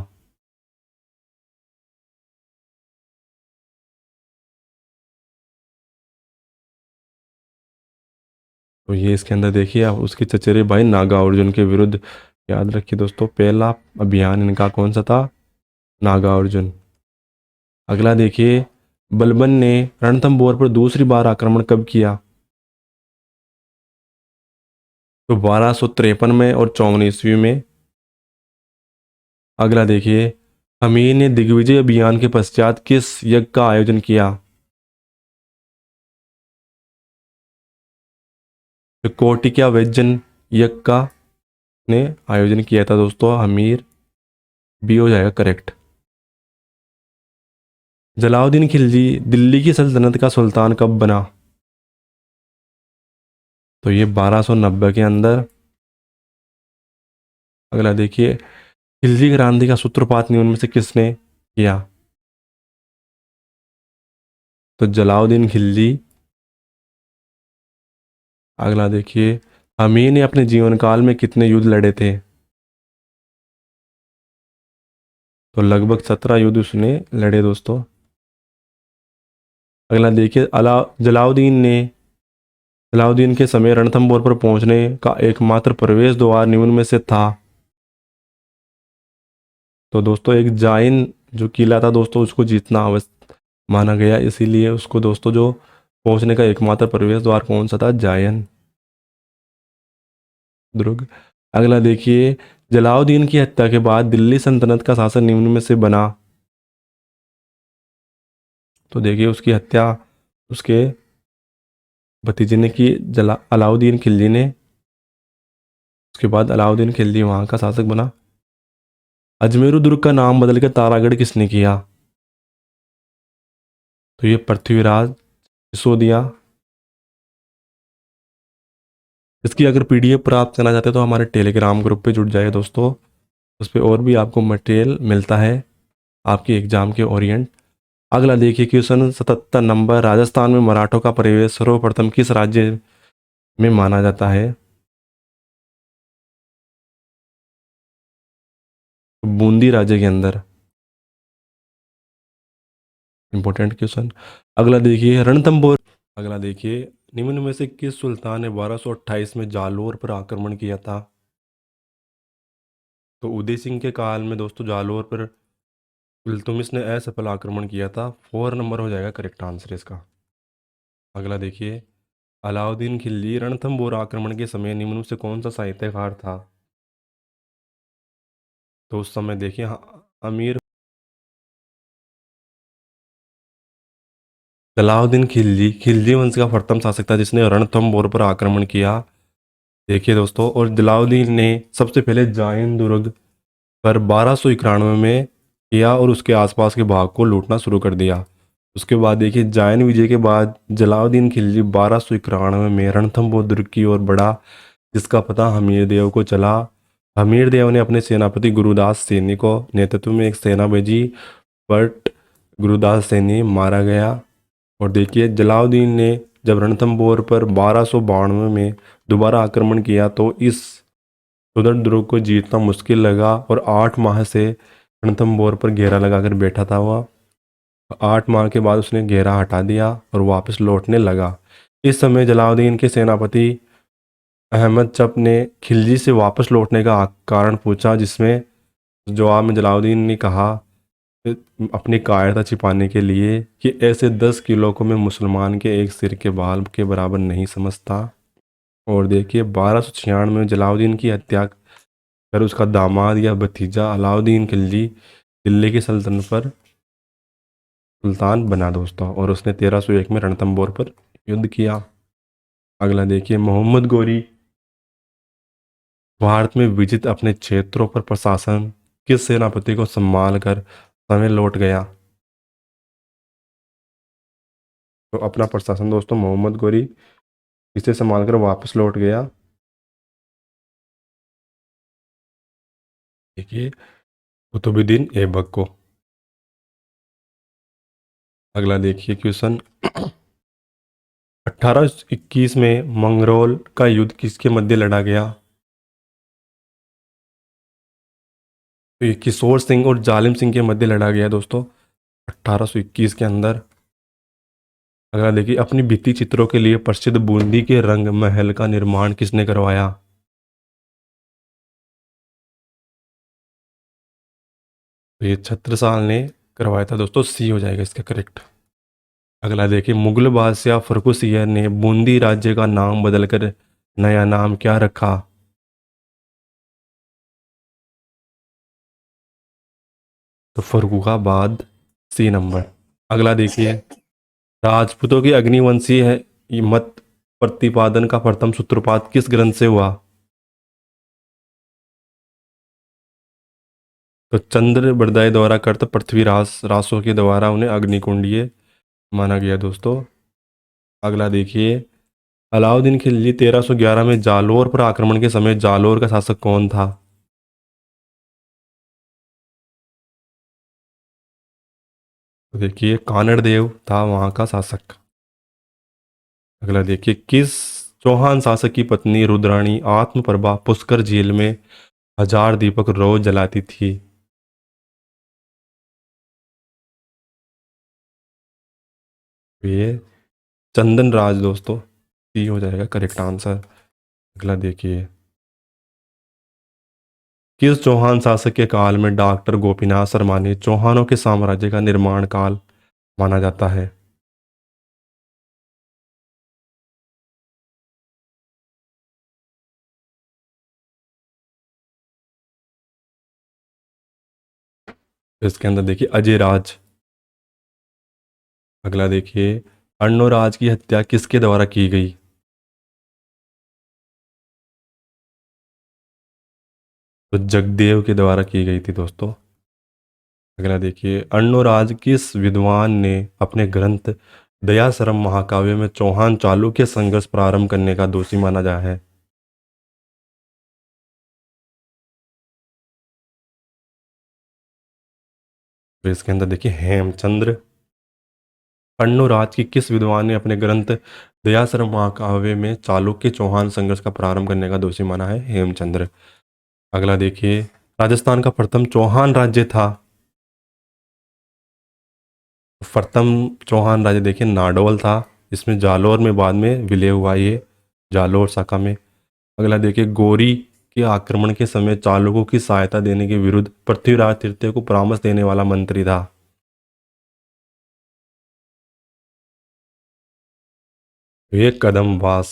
तो ये इसके अंदर देखिए आप उसके चचेरे भाई नागार्जुन के विरुद्ध। याद रखिए दोस्तों, पहला अभियान इनका कौन सा था? नागार्जुन। अगला देखिए, बलबन ने रणथंभौर पर दूसरी बार आक्रमण कब किया? तो 1253 में और 54 ईस्वी में। अगला देखिए, हमीर ने दिग्विजय अभियान के पश्चात किस यज्ञ का आयोजन किया? तो कौटिक्य व्यंजन यज्ञ का ने आयोजन किया था दोस्तों हमीर। बी हो जाएगा करेक्ट। जलाउद्दीन खिलजी दिल्ली की सल्तनत का सुल्तान कब बना? तो ये 1290 के अंदर। अगला देखिए, खिलजी क्रांति का सूत्रपात निम्न में से किसने किया? तो जलाउद्दीन खिलजी। अगला देखिए, हमीर ने अपने जीवन काल में कितने युद्ध लड़े थे? तो लगभग 17 युद्ध उसने लड़े दोस्तों। अगला देखिए, अला जलाउद्दीन ने अलाउद्दीन के समय रणथंभौर पर पहुंचने का एकमात्र प्रवेश द्वार निम्न में से था। तो दोस्तों एक जाइन जो किला था दोस्तों, उसको जीतना आवश्यक माना गया, इसीलिए उसको दोस्तों जो पहुंचने का एकमात्र प्रवेश द्वार कौन सा था, जायन दुर्ग। अगला देखिए, जलाउद्दीन की हत्या के बाद दिल्ली सल्तनत का शासक निम्न में से बना। तो देखिए उसकी हत्या उसके भतीजे ने की, जला अलाउद्दीन खिलजी ने। उसके बाद अलाउद्दीन खिलजी वहां का शासक बना। अजमेरू दुर्ग का नाम बदलकर तारागढ़ किसने किया? तो ये पृथ्वीराज सिसोदिया। इसकी अगर पीडीएफ प्राप्त करना चाहते हैं तो हमारे टेलीग्राम ग्रुप पे जुड़ जाइए दोस्तों, उस पर और भी आपको मटेरियल मिलता है आपके एग्जाम के ओरिएंट। अगला देखिए क्वेश्चन 77 नंबर, राजस्थान में मराठों का प्रवेश सर्वप्रथम किस राज्य में माना जाता है? बूंदी राज्य के अंदर। Important question. अगला देखिए रणथंभौर। अगला देखिए निम्न में से किस सुल्तान ने 1228 में जालोर पर आक्रमण किया था? तो उदय सिंह के काल में दोस्तों जालोर पर इल्तुतमिश ने असफल आक्रमण किया था। 4 नंबर हो जाएगा करेक्ट आंसर इसका। अगला देखिए, अलाउद्दीन खिलजी रणथंभौर आक्रमण के समय निम्न से कौन सा साहित्यकार था? तो उस समय देखिए अमीर अलाउद्दीन खिलजी खिलजी वंश का प्रथम शासक था जिसने रणथंभौर पर आक्रमण किया। देखिए दोस्तों, और जलाउद्दीन ने सबसे पहले जाइन दुर्ग पर 1291 में किया और उसके आसपास के भाग को लूटना शुरू कर दिया। उसके बाद देखिए जाइन विजय के बाद जलाउद्दीन खिलजी 1291 में रणथंभौर दुर्ग की ओर बढ़ा, जिसका पता हमीर देव को चला। हमीर देव ने अपने सेनापति गुरुदास सैनी को नेतृत्व में एक सेना भेजी, बट गुरुदास सैनी मारा गया। और देखिए जलाउद्दीन ने जब रणथंभौर पर 1292 में दोबारा आक्रमण किया तो इस सुदृढ़ दुर्ग को जीतना मुश्किल लगा और 8 माह से रणथंभौर पर घेरा लगाकर बैठा था वह। 8 माह के बाद उसने घेरा हटा दिया और वापस लौटने लगा। इस समय जलाउद्दीन के सेनापति अहमद चप ने खिलजी से वापस लौटने का कारण पूछा, जिसमें जवाब में जलाउद्दीन ने कहा अपनी कायरता छिपाने के लिए कि ऐसे 10 किलो को मैं मुसलमान के एक सिर के बाल के बराबर नहीं समझता। और देखिए 1296 में जलाउद्दीन की हत्या कर उसका दामाद या भतीजा अलाउद्दीन खिलजी दिल्ली की सल्तनत पर सुल्तान बना दोस्तों, और उसने 1301 में रणथंभौर पर युद्ध किया। अगला देखिए मोहम्मद गोरी भारत में विजित अपने क्षेत्रों पर प्रशासन किस सेनापति को संभाल कर समय लौट गया? तो अपना प्रशासन दोस्तों मोहम्मद गोरी इसे संभाल कर वापस लौट गया। देखिए कुतुबुद्दीन ऐबक को। अगला देखिए क्वेश्चन 1821 में मंगरोल का युद्ध किसके मध्य लड़ा गया? तो ये किशोर सिंह और जालिम सिंह के मध्य लड़ा गया दोस्तों 1821 के अंदर। अगला देखिए अपनी भित्ति चित्रों के लिए प्रसिद्ध बूंदी के रंग महल का निर्माण किसने करवाया? तो ये छत्रसाल ने करवाया था दोस्तों, सी हो जाएगा इसका करेक्ट। अगला देखिए मुगल बादशाह फर्रुखसियर ने बूंदी राज्य का नाम बदलकर नया नाम क्या रखा? तो फर्रुखाबाद, सी नंबर। अगला देखिए राजपूतों की अग्निवंशी है ये मत प्रतिपादन का प्रथम सूत्रपात किस ग्रंथ से हुआ? तो चंद्र बरदाई द्वारा कर्त पृथ्वीराज रासो के द्वारा उन्हें अग्निकुंडीय माना गया दोस्तों। अगला देखिए अलाउद्दीन खिलजी 1311 में जालोर पर आक्रमण के समय जालोर का शासक कौन था? तो देखिए कानड़ देव था वहां का शासक। अगला देखिए किस चौहान शासक की पत्नी रुद्राणी आत्मप्रभा पुष्कर झील में 1000 दीपक रोज जलाती थी? ये चंदन राज दोस्तों। सी हो जाएगा करेक्ट आंसर। अगला देखिए, किस चौहान शासक के काल में डॉक्टर गोपीनाथ शर्मा ने चौहानों के साम्राज्य का निर्माण काल माना जाता है? तो इसके अंदर देखिए अजय राज। अगला देखिए, अर्णोराज की हत्या किसके द्वारा की गई? तो जगदेव के द्वारा की गई थी दोस्तों। अगला देखिए, अर्णोराज किस विद्वान ने अपने ग्रंथ दयाशरम महाकाव्य में चौहान चालुक्य संघर्ष प्रारंभ करने का दोषी माना गया है? तो इसके अंदर देखिए हेमचंद्र। अर्णोराज की किस विद्वान ने अपने ग्रंथ दयाशरम महाकाव्य में चालुक्य चौहान संघर्ष का प्रारंभ करने का दोषी माना है? हेमचंद्र। अगला देखिए, राजस्थान का प्रथम चौहान राज्य था? प्रथम चौहान राज्य देखिए नाडोल था। इसमें जालौर में बाद में विलय हुआ ये, जालौर शाखा में। अगला देखिए, गौरी के आक्रमण के समय चालुक्यों की सहायता देने के विरुद्ध पृथ्वीराज तृतीय को परामर्श देने वाला मंत्री था? ये कदमवास।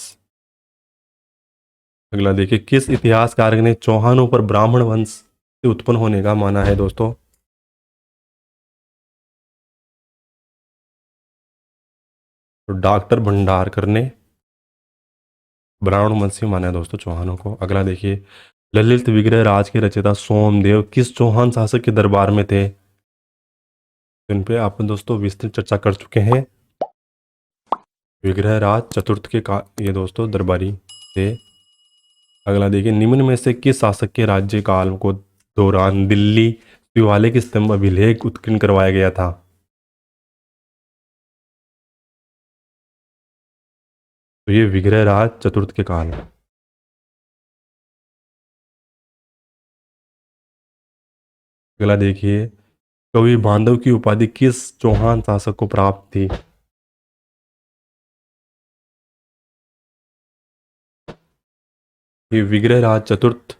अगला देखिए, किस इतिहासकार ने चौहानों पर ब्राह्मण वंश से उत्पन्न होने का माना है दोस्तों? तो डॉक्टर भंडारकर ने ब्राह्मण वंशी माना है दोस्तों चौहानों को। अगला देखिए, ललित विग्रह राज के रचयिता सोमदेव किस चौहान शासक के दरबार में थे? तो इन पे आप दोस्तों विस्तृत चर्चा कर चुके हैं। विग्रह राज चतुर्थ के का ये दोस्तों दरबारी थे। अगला देखिए, निम्न में से किस शासक के राज्यकाल को दौरान दिल्ली शिवालिक स्तंभ अभिलेख उत्कीर्ण करवाया गया था? तो ये विग्रह राज चतुर्थ के काल में। अगला देखिए, कवि बांधव की उपाधि किस चौहान शासक को प्राप्त थी? ये विग्रह राज चतुर्थ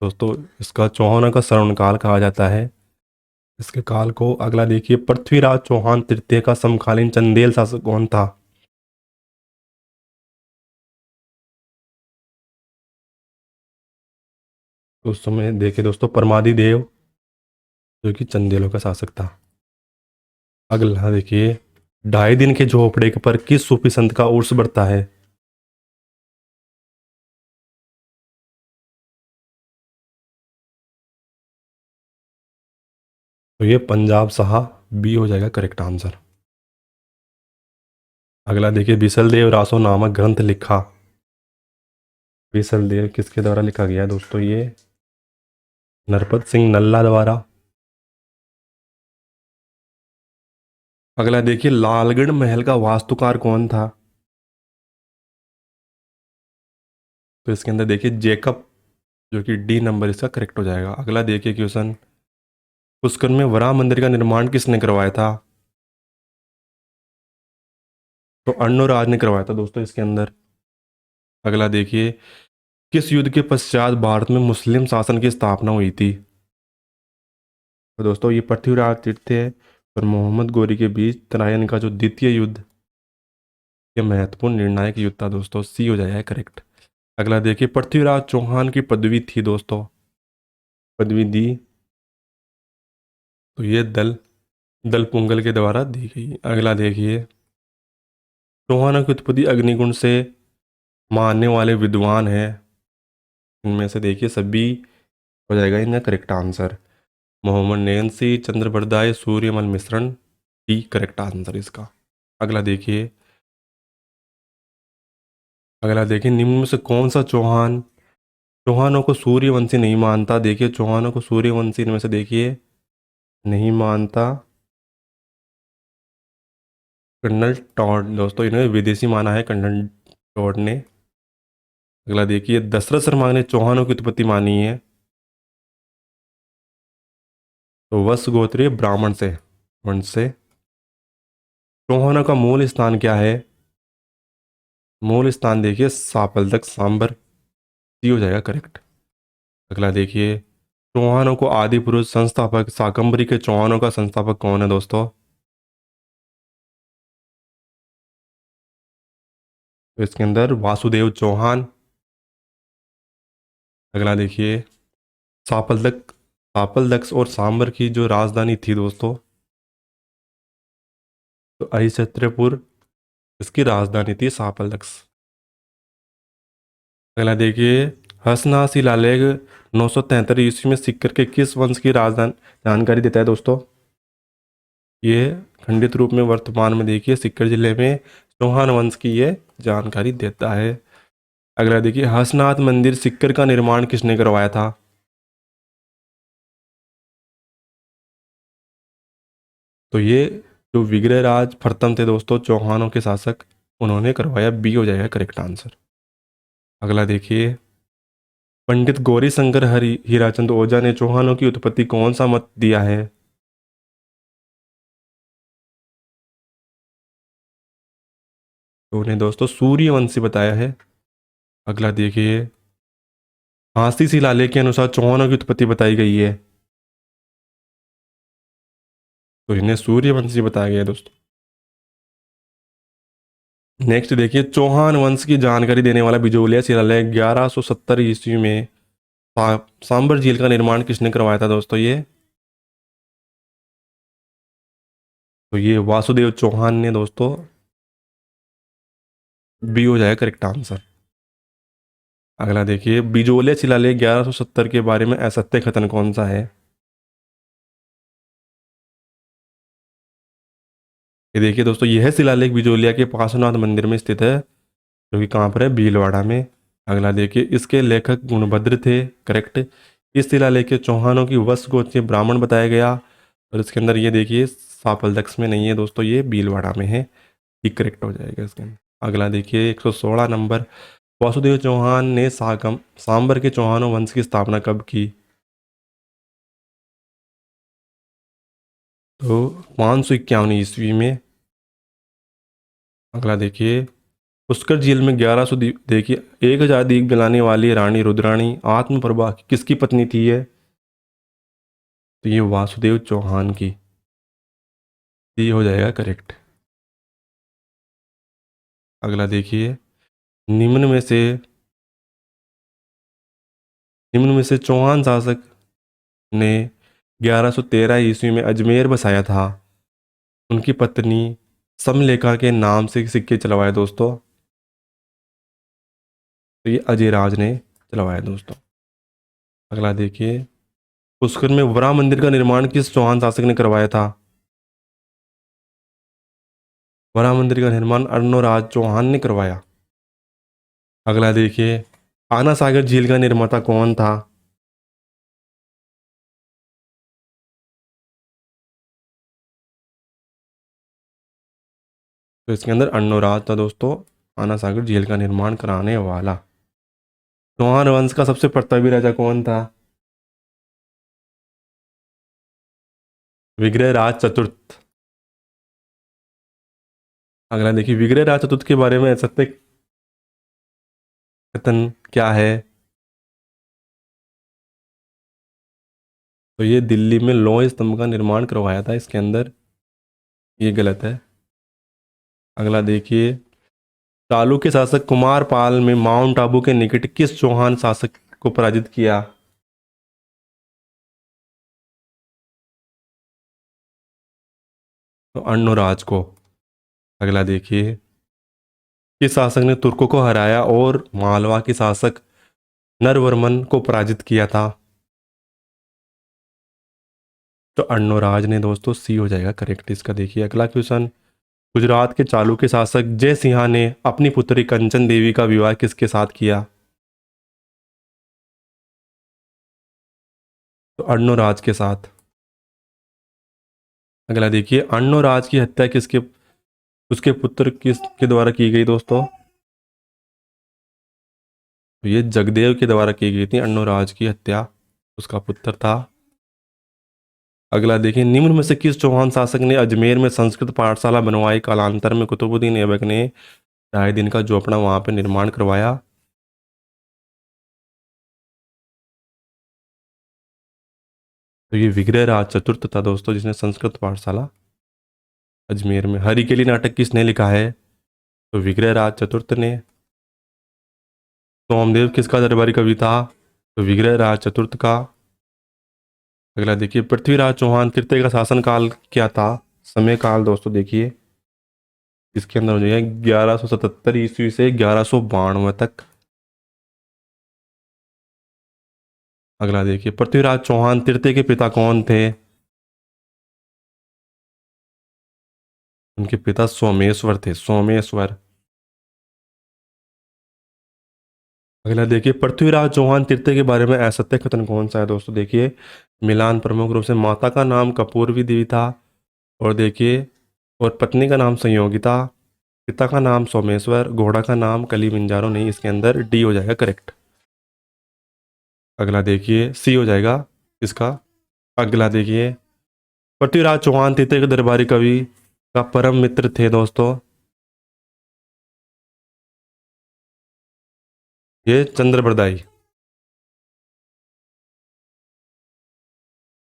दोस्तों, इसका चौहानों का श्रवण काल कहा जाता है इसके काल को। अगला देखिए, पृथ्वीराज चौहान तृतीय का समकालीन चंदेल शासक कौन था? तो उस समय देखिए दोस्तों परमादि देव, जो कि चंदेलों का शासक था। अगला देखिए, ढाई दिन के झोपड़े पर किस सूफी संत का उर्स बढ़ता है? तो ये पंजाब साहब बी हो जाएगा करेक्ट आंसर। अगला देखिए, बिसल देव रासो नामक ग्रंथ लिखा? बिसल देव किसके द्वारा लिखा गया है दोस्तों? ये नरपत सिंह नल्ला द्वारा। अगला देखिए, लालगढ़ महल का वास्तुकार कौन था? तो इसके अंदर देखिए जेकब, जो कि डी नंबर इसका करेक्ट हो जाएगा। अगला देखिए क्वेश्चन, पुष्कर में वराह मंदिर का निर्माण किसने करवाया था? तो अर्णोराज ने करवाया था दोस्तों इसके अंदर। अगला देखिए, किस युद्ध के पश्चात भारत में मुस्लिम शासन की स्थापना हुई थी? तो दोस्तों ये पृथ्वीराज तृतीय और मोहम्मद गोरी के बीच तराइन का जो द्वितीय युद्ध, ये महत्वपूर्ण निर्णायक युद्ध था दोस्तों। सी हो जाएगा करेक्ट। अगला देखिए, पृथ्वीराज चौहान की पदवी थी दोस्तों, पदवी दी, तो ये दल दल पुंगल के द्वारा दी गई। अगला देखिए, चौहानों की उत्पत्ति अग्निकुंड से मानने वाले विद्वान हैं? इनमें से देखिए सभी हो जाएगा इनका correct answer. Mohammad Nainsi, Chandbardai, Suryamal Mishran, D correct answer इसका। अगला देखिए, निम्न में से कौन सा चौहान चौहानों को सूर्यवंशी नहीं मानता? देखिए चौहानों को सूर्यवंशी इनमें से देखिए नहीं मानता कर्नल टॉड दोस्तों, इन्हें विदेशी माना है कर्नल टॉड ने। अगला देखिए, दशरथ शर्मा ने चौहानों की उत्पत्ति मानी है? तो वत्स गोत्रीय ब्राह्मण से वंश से। चौहानों का मूल स्थान क्या है? मूल स्थान देखिए सापलदक सांबर, सी हो जाएगा करेक्ट। अगला देखिए, चौहानों को आदि पुरुष संस्थापक, शाकंभरी के चौहानों का संस्थापक कौन है दोस्तों? तो इसके अंदर वासुदेव चौहान। अगला देखिए, सापलदक, सापलदक्ष और सांबर की जो राजधानी थी दोस्तों, तो अहिछत्रपुर इसकी राजधानी थी सापलदक्ष। अगला देखिए, हसना शिलालेख 973 ईस्वी में सिक्कर के किस वंश की राजधानी जानकारी देता है दोस्तों? ये खंडित रूप में वर्तमान में देखिए सिक्कर जिले में चौहान वंश की ये जानकारी देता है। अगला देखिए, हसनाथ मंदिर सिक्कर का निर्माण किसने करवाया था? तो ये जो विग्रहराज प्रथम थे दोस्तों, चौहानों के शासक, उन्होंने करवाया, बी हो जाएगा करेक्ट आंसर। अगला देखिए, पंडित गौरी शंकर हरि हीराचंद ओझा ने चौहानों की उत्पत्ति कौन सा मत दिया है? तो उन्हें दोस्तों सूर्यवंशी बताया है। अगला देखिए, हांसी शिलालेख के अनुसार चौहानों की उत्पत्ति बताई गई है, तो इन्हें सूर्यवंशी बताया गया है दोस्तों। नेक्स्ट देखिए, चौहान वंश की जानकारी देने वाला बिजोलिया शिलालेख 1170 ईस्वी में सांबर झील का निर्माण किसने करवाया था दोस्तों? ये तो ये वासुदेव चौहान ने दोस्तों, बी हो जाएगा करेक्ट आंसर। अगला देखिए, बिजोलिया शिलालेख 1170 के बारे में असत्य कथन कौन सा है? ये देखिए दोस्तों, यह शिलालेख बिजोलिया के पार्श्वनाथ मंदिर में स्थित है, जो कि कहाँ पर है? भीलवाड़ा में। अगला देखिए, इसके लेखक गुणभद्र थे, करेक्ट। इस शिलालेख के चौहानों की वंश गोत्र के ब्राह्मण बताया गया, और इसके अंदर ये देखिए सापलदक्ष में नहीं है दोस्तों, ये भीलवाड़ा में है, ये करेक्ट हो जाएगा इसके अंदर। अगला देखिए 116 नंबर, वासुदेव चौहान ने सांबर के चौहानों वंश की स्थापना कब की? तो 551 ईस्वी में। अगला देखिए, पुष्कर झील में 1100 देखिए 1000 दीप जलाने वाली रानी रुद्राणी आत्मप्रभा किसकी पत्नी थी ये? तो ये वासुदेव चौहान की, ये हो जाएगा करेक्ट। अगला देखिए, निम्न में से निम्न में से चौहान शासक ने 1113 ईस्वी में अजमेर बसाया था, उनकी पत्नी समलेखा के नाम से सिक्के चलवाए दोस्तों, तो ये अजय राज ने चलवाया दोस्तों। अगला देखिए, पुष्कर में वरा मंदिर का निर्माण किस चौहान शासक ने करवाया था? वरा मंदिर का निर्माण अर्णोराज चौहान ने करवाया। अगला देखिए, आना सागर झील का निर्माता कौन था? तो इसके अंदर अर्णोराज था दोस्तों, आना सागर झील का निर्माण कराने वाला। चौहान वंश का सबसे प्रतापी राजा कौन था? विग्रहराज चतुर्थ। अगला देखिए, विग्रहराज चतुर्थ के बारे में सत्य कथन क्या है? तो ये दिल्ली में लौह स्तंभ का निर्माण करवाया था, इसके अंदर ये गलत है। अगला देखिए, चालुक्य शासक कुमार पाल में माउंट आबू के निकट किस चौहान शासक को पराजित किया? तो अर्णोराज को। अगला देखिए, किस शासक ने तुर्कों को हराया और मालवा के शासक नरवर्मन को पराजित किया था? तो अर्णोराज ने दोस्तों, सी हो जाएगा करेक्ट इसका। देखिए अगला क्वेश्चन, गुजरात के चालुक्य शासक जय सिंहा ने अपनी पुत्री कंचन देवी का विवाह किसके साथ किया? तो अर्णोराज के साथ। अगला देखिए, अर्णोराज की हत्या किसके उसके पुत्र किसके द्वारा की गई दोस्तों? तो ये जगदेव के द्वारा की गई थी अर्णोराज की हत्या, उसका पुत्र था। अगला देखिए, निम्न में से किस चौहान शासक ने अजमेर में संस्कृत पाठशाला बनवाई? कालांतर में कुतुबुद्दीन ऐबक ने ढाई दिन का जो अपना वहाँ पे निर्माण करवाया। तो ये विग्रहराज चतुर्थ था दोस्तों, जिसने संस्कृत पाठशाला अजमेर में। हरि के लिए नाटक किसने लिखा है? तो विग्रहराज चतुर्थ ने। सोमदेव किसका दरबारी कवि था? तो विग्रहराज चतुर्थ का। अगला देखिए, पृथ्वीराज चौहान तृतीय का शासन काल क्या था? समय काल दोस्तों देखिए इसके अंदर हो जाएगा 1177 ईस्वी से 1192 तक। अगला देखिए, पृथ्वीराज चौहान तृतीय के पिता कौन थे? उनके पिता सोमेश्वर थे, सोमेश्वर। अगला देखिए, पृथ्वीराज चौहान तृतीय के बारे में असत्य कथन कौन सा है दोस्तों? देखिए, मिलान प्रमुख रूप से माता का नाम कपूरवी देवी था, और देखिए, और पत्नी का नाम संयोगिता, पिता का नाम सोमेश्वर, घोड़ा का नाम कलिमंजारो। नहीं, इसके अंदर डी हो जाएगा करेक्ट। अगला देखिए, सी हो जाएगा इसका। अगला देखिए, पृथ्वीराज चौहान तृतीय के दरबारी कवि का परम मित्र थे दोस्तों, ये चंद्रबरदाई।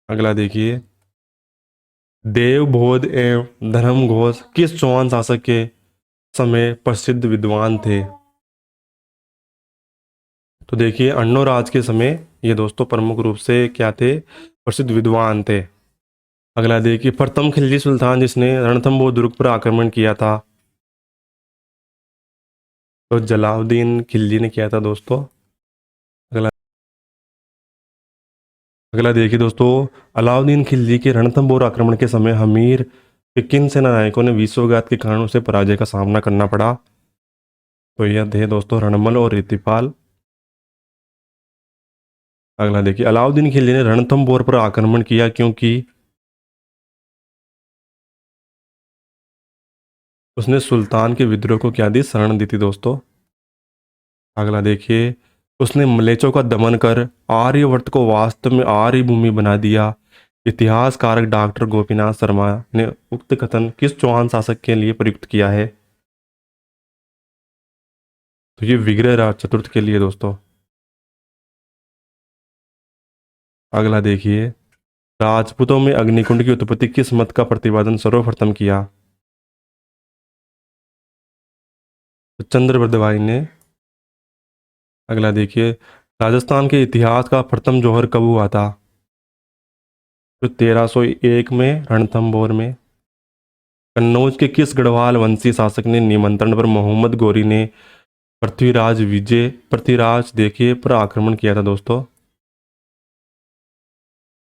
अगला देखिए, देवबोध एवं धर्मघोष किस चौहान शासक के समय प्रसिद्ध विद्वान थे? तो देखिए, अन्नोराज के समय ये दोस्तों प्रमुख रूप से क्या थे? प्रसिद्ध विद्वान थे। अगला देखिए, प्रथम खिलजी सुल्तान जिसने रणथंभौर दुर्ग पर आक्रमण किया था? तो जलाउद्दीन खिलजी ने किया था दोस्तों। अगला अगला देखिए दोस्तों, अलाउद्दीन खिलजी के रणथंभौर आक्रमण के समय हमीर के किन सेनानायकों ने विश्वघात के कारण उसे पराजय का सामना करना पड़ा? तो यह थे दोस्तों रणमल और रितिपाल। अगला देखिए, अलाउद्दीन खिलजी ने रणथंभौर पर आक्रमण किया क्योंकि उसने सुल्तान के विद्रोह को क्या दी? शरण दी थी दोस्तों। अगला देखिए, उसने मलेच्चों का दमन कर आर्यवर्त को वास्तव में आर्य भूमि बना दिया। इतिहासकारक डॉक्टर गोपीनाथ शर्मा ने उक्त कथन किस चौहान शासक के लिए प्रयुक्त किया है? तो ये विग्रहराज चतुर्थ के लिए दोस्तों। अगला देखिए, राजपूतों में अग्निकुंड की उत्पत्ति किस मत का प्रतिपादन सर्वप्रथम किया? तो चंद्रबृद भाई ने। अगला देखिए, राजस्थान के इतिहास का प्रथम जौहर कब हुआ था? तो 1301 में रणथंभौर में। कन्नौज के किस गढ़वाल वंशी शासक ने निमंत्रण पर मोहम्मद गोरी ने पृथ्वीराज देखिए पर आक्रमण किया था दोस्तों?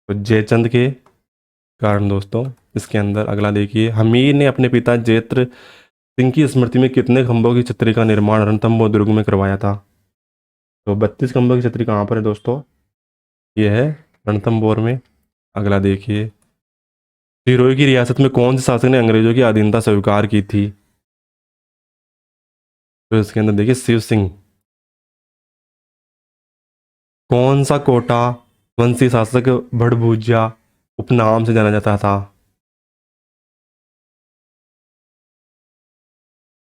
तो जयचंद के कारण दोस्तों इसके अंदर। अगला देखिए, हमीर ने अपने पिता जैत्र सिंह की स्मृति में कितने खंभों की छतरी का निर्माण रणथंभौर दुर्ग में करवाया था? तो 32 खंभों की छतरी कहाँ पर है दोस्तों? ये है रणथंभौर में। अगला देखिए, सिरोही की रियासत में कौन से शासक ने अंग्रेजों की अधीनता स्वीकार की थी? तो इसके अंदर देखिए, शिव सिंह। कौन सा कोटा वंशी शासक भड़भुजिया उपनाम से जाना जाता था?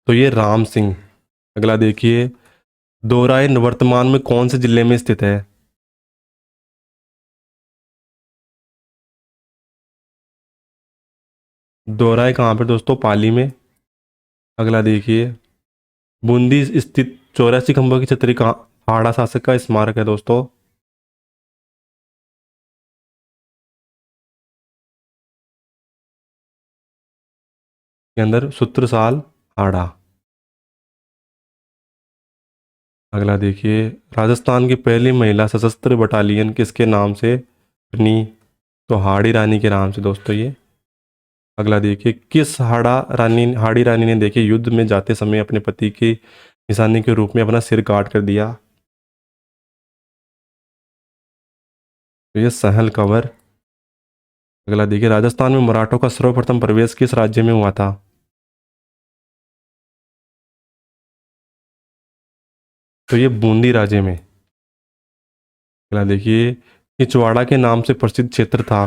तो ये राम सिंह। अगला देखिए, दोराई वर्तमान में कौन से जिले में स्थित है? दोराई कहाँ पर दोस्तों? पाली में। अगला देखिए, बूंदी स्थित 84 खंभों की छतरी कहाँ हाड़ा शासक का स्मारक है दोस्तों? के अंदर सूत्रसाल हाड़ा। अगला देखिए, राजस्थान की पहली महिला सशस्त्र बटालियन किसके नाम से बनी? तो हाड़ी रानी के नाम से दोस्तों ये। अगला देखिए, किस हाड़ी रानी ने देखिए युद्ध में जाते समय अपने पति की निशानी के रूप में अपना सिर काट कर दिया? तो ये सहल कंवर। अगला देखिए, राजस्थान में मराठों का सर्वप्रथम प्रवेश किस राज्य में हुआ था? तो ये बूंदी राज्य में। अगला देखिए, किचवाड़ा के नाम से प्रसिद्ध क्षेत्र था?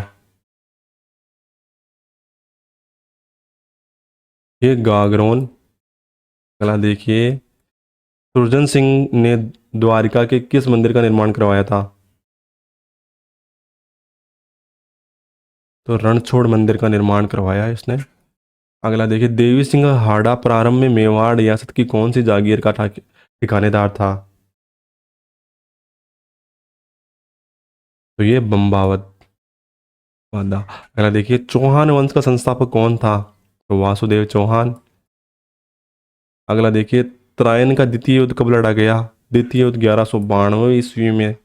ये गागरोन। अगला देखिए, सुरजन सिंह ने द्वारिका के किस मंदिर का निर्माण करवाया था? तो रणछोड़ मंदिर का निर्माण करवाया है इसने। अगला देखिए, देवी सिंह हाड़ा प्रारंभ में मेवाड़ रियासत की कौन सी जागीर का ठिकानेदार था? तो ये बम्बावत वादा। अगला देखिए, चौहान वंश का संस्थापक कौन था? तो वासुदेव चौहान। अगला देखिए, त्रायन का द्वितीय युद्ध कब लड़ा गया? द्वितीय युद्ध 1192 ईस्वी में।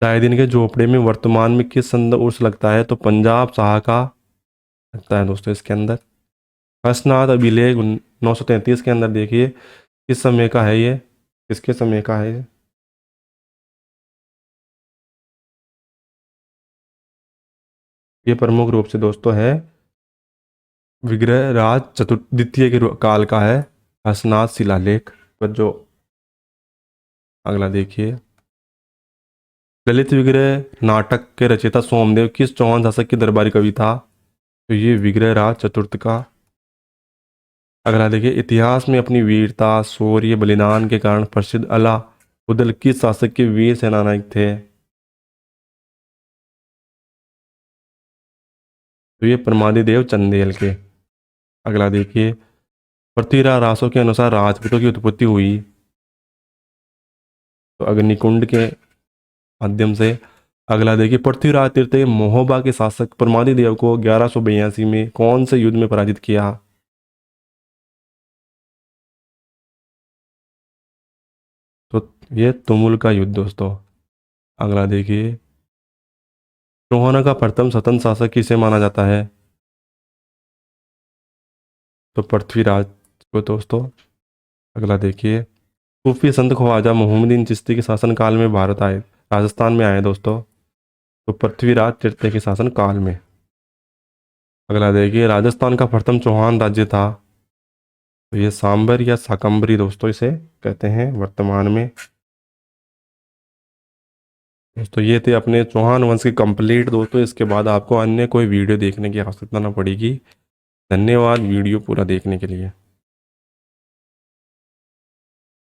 दिन के झोपड़े में वर्तमान में किस संद उर्स लगता है? तो पंजाब शाह का लगता है दोस्तों इसके अंदर। हसनाथ अभिलेख 933 के अंदर देखिए, किस समय का है ये? किसके समय का है ये? ये प्रमुख रूप से दोस्तों है विग्रह राज द्वितीय के काल का है, हसनाथ शिलालेख पर जो। अगला देखिए, ललित विग्रह नाटक के रचयिता सोमदेव किस चौहान शासक के दरबारी कवि था? तो ये विग्रह राज चतुर्थ का। अगला देखिए, इतिहास में अपनी वीरता शौर्य बलिदान के कारण प्रसिद्ध अलाउद्दीन किस शासक के वीर सेनानायक थे? तो ये परमादिदेव चंदेल के। अगला देखिए, पृथ्वीराज रासो के अनुसार राजपूतों की उत्पत्ति हुई? तो अग्निकुंड के माध्यम से। अगला देखिए, पृथ्वीराज तृतीय महोबा के शासक परमादिदेव को 1182 में कौन से युद्ध में पराजित किया? तो ये तुमुल का युद्ध दोस्तों। अगला देखिए, चौहान का प्रथम स्वतंत्र शासक किसे माना जाता है? तो पृथ्वीराज को दोस्तों। अगला देखिए, सूफी संत ख्वाजा मोहम्मदीन चिश्ती के शासनकाल में भारत आए, राजस्थान में आए दोस्तों। तो पृथ्वीराज तृतीय के शासन काल में। अगला देखिए, राजस्थान का प्रथम चौहान राज्य था? तो ये सांबर या शाकंभरी दोस्तों इसे कहते हैं वर्तमान में। दोस्तों ये थे अपने चौहान वंश के कंप्लीट दोस्तों। इसके बाद आपको अन्य कोई वीडियो देखने की आवश्यकता ना पड़ेगी। धन्यवाद वीडियो पूरा देखने के लिए।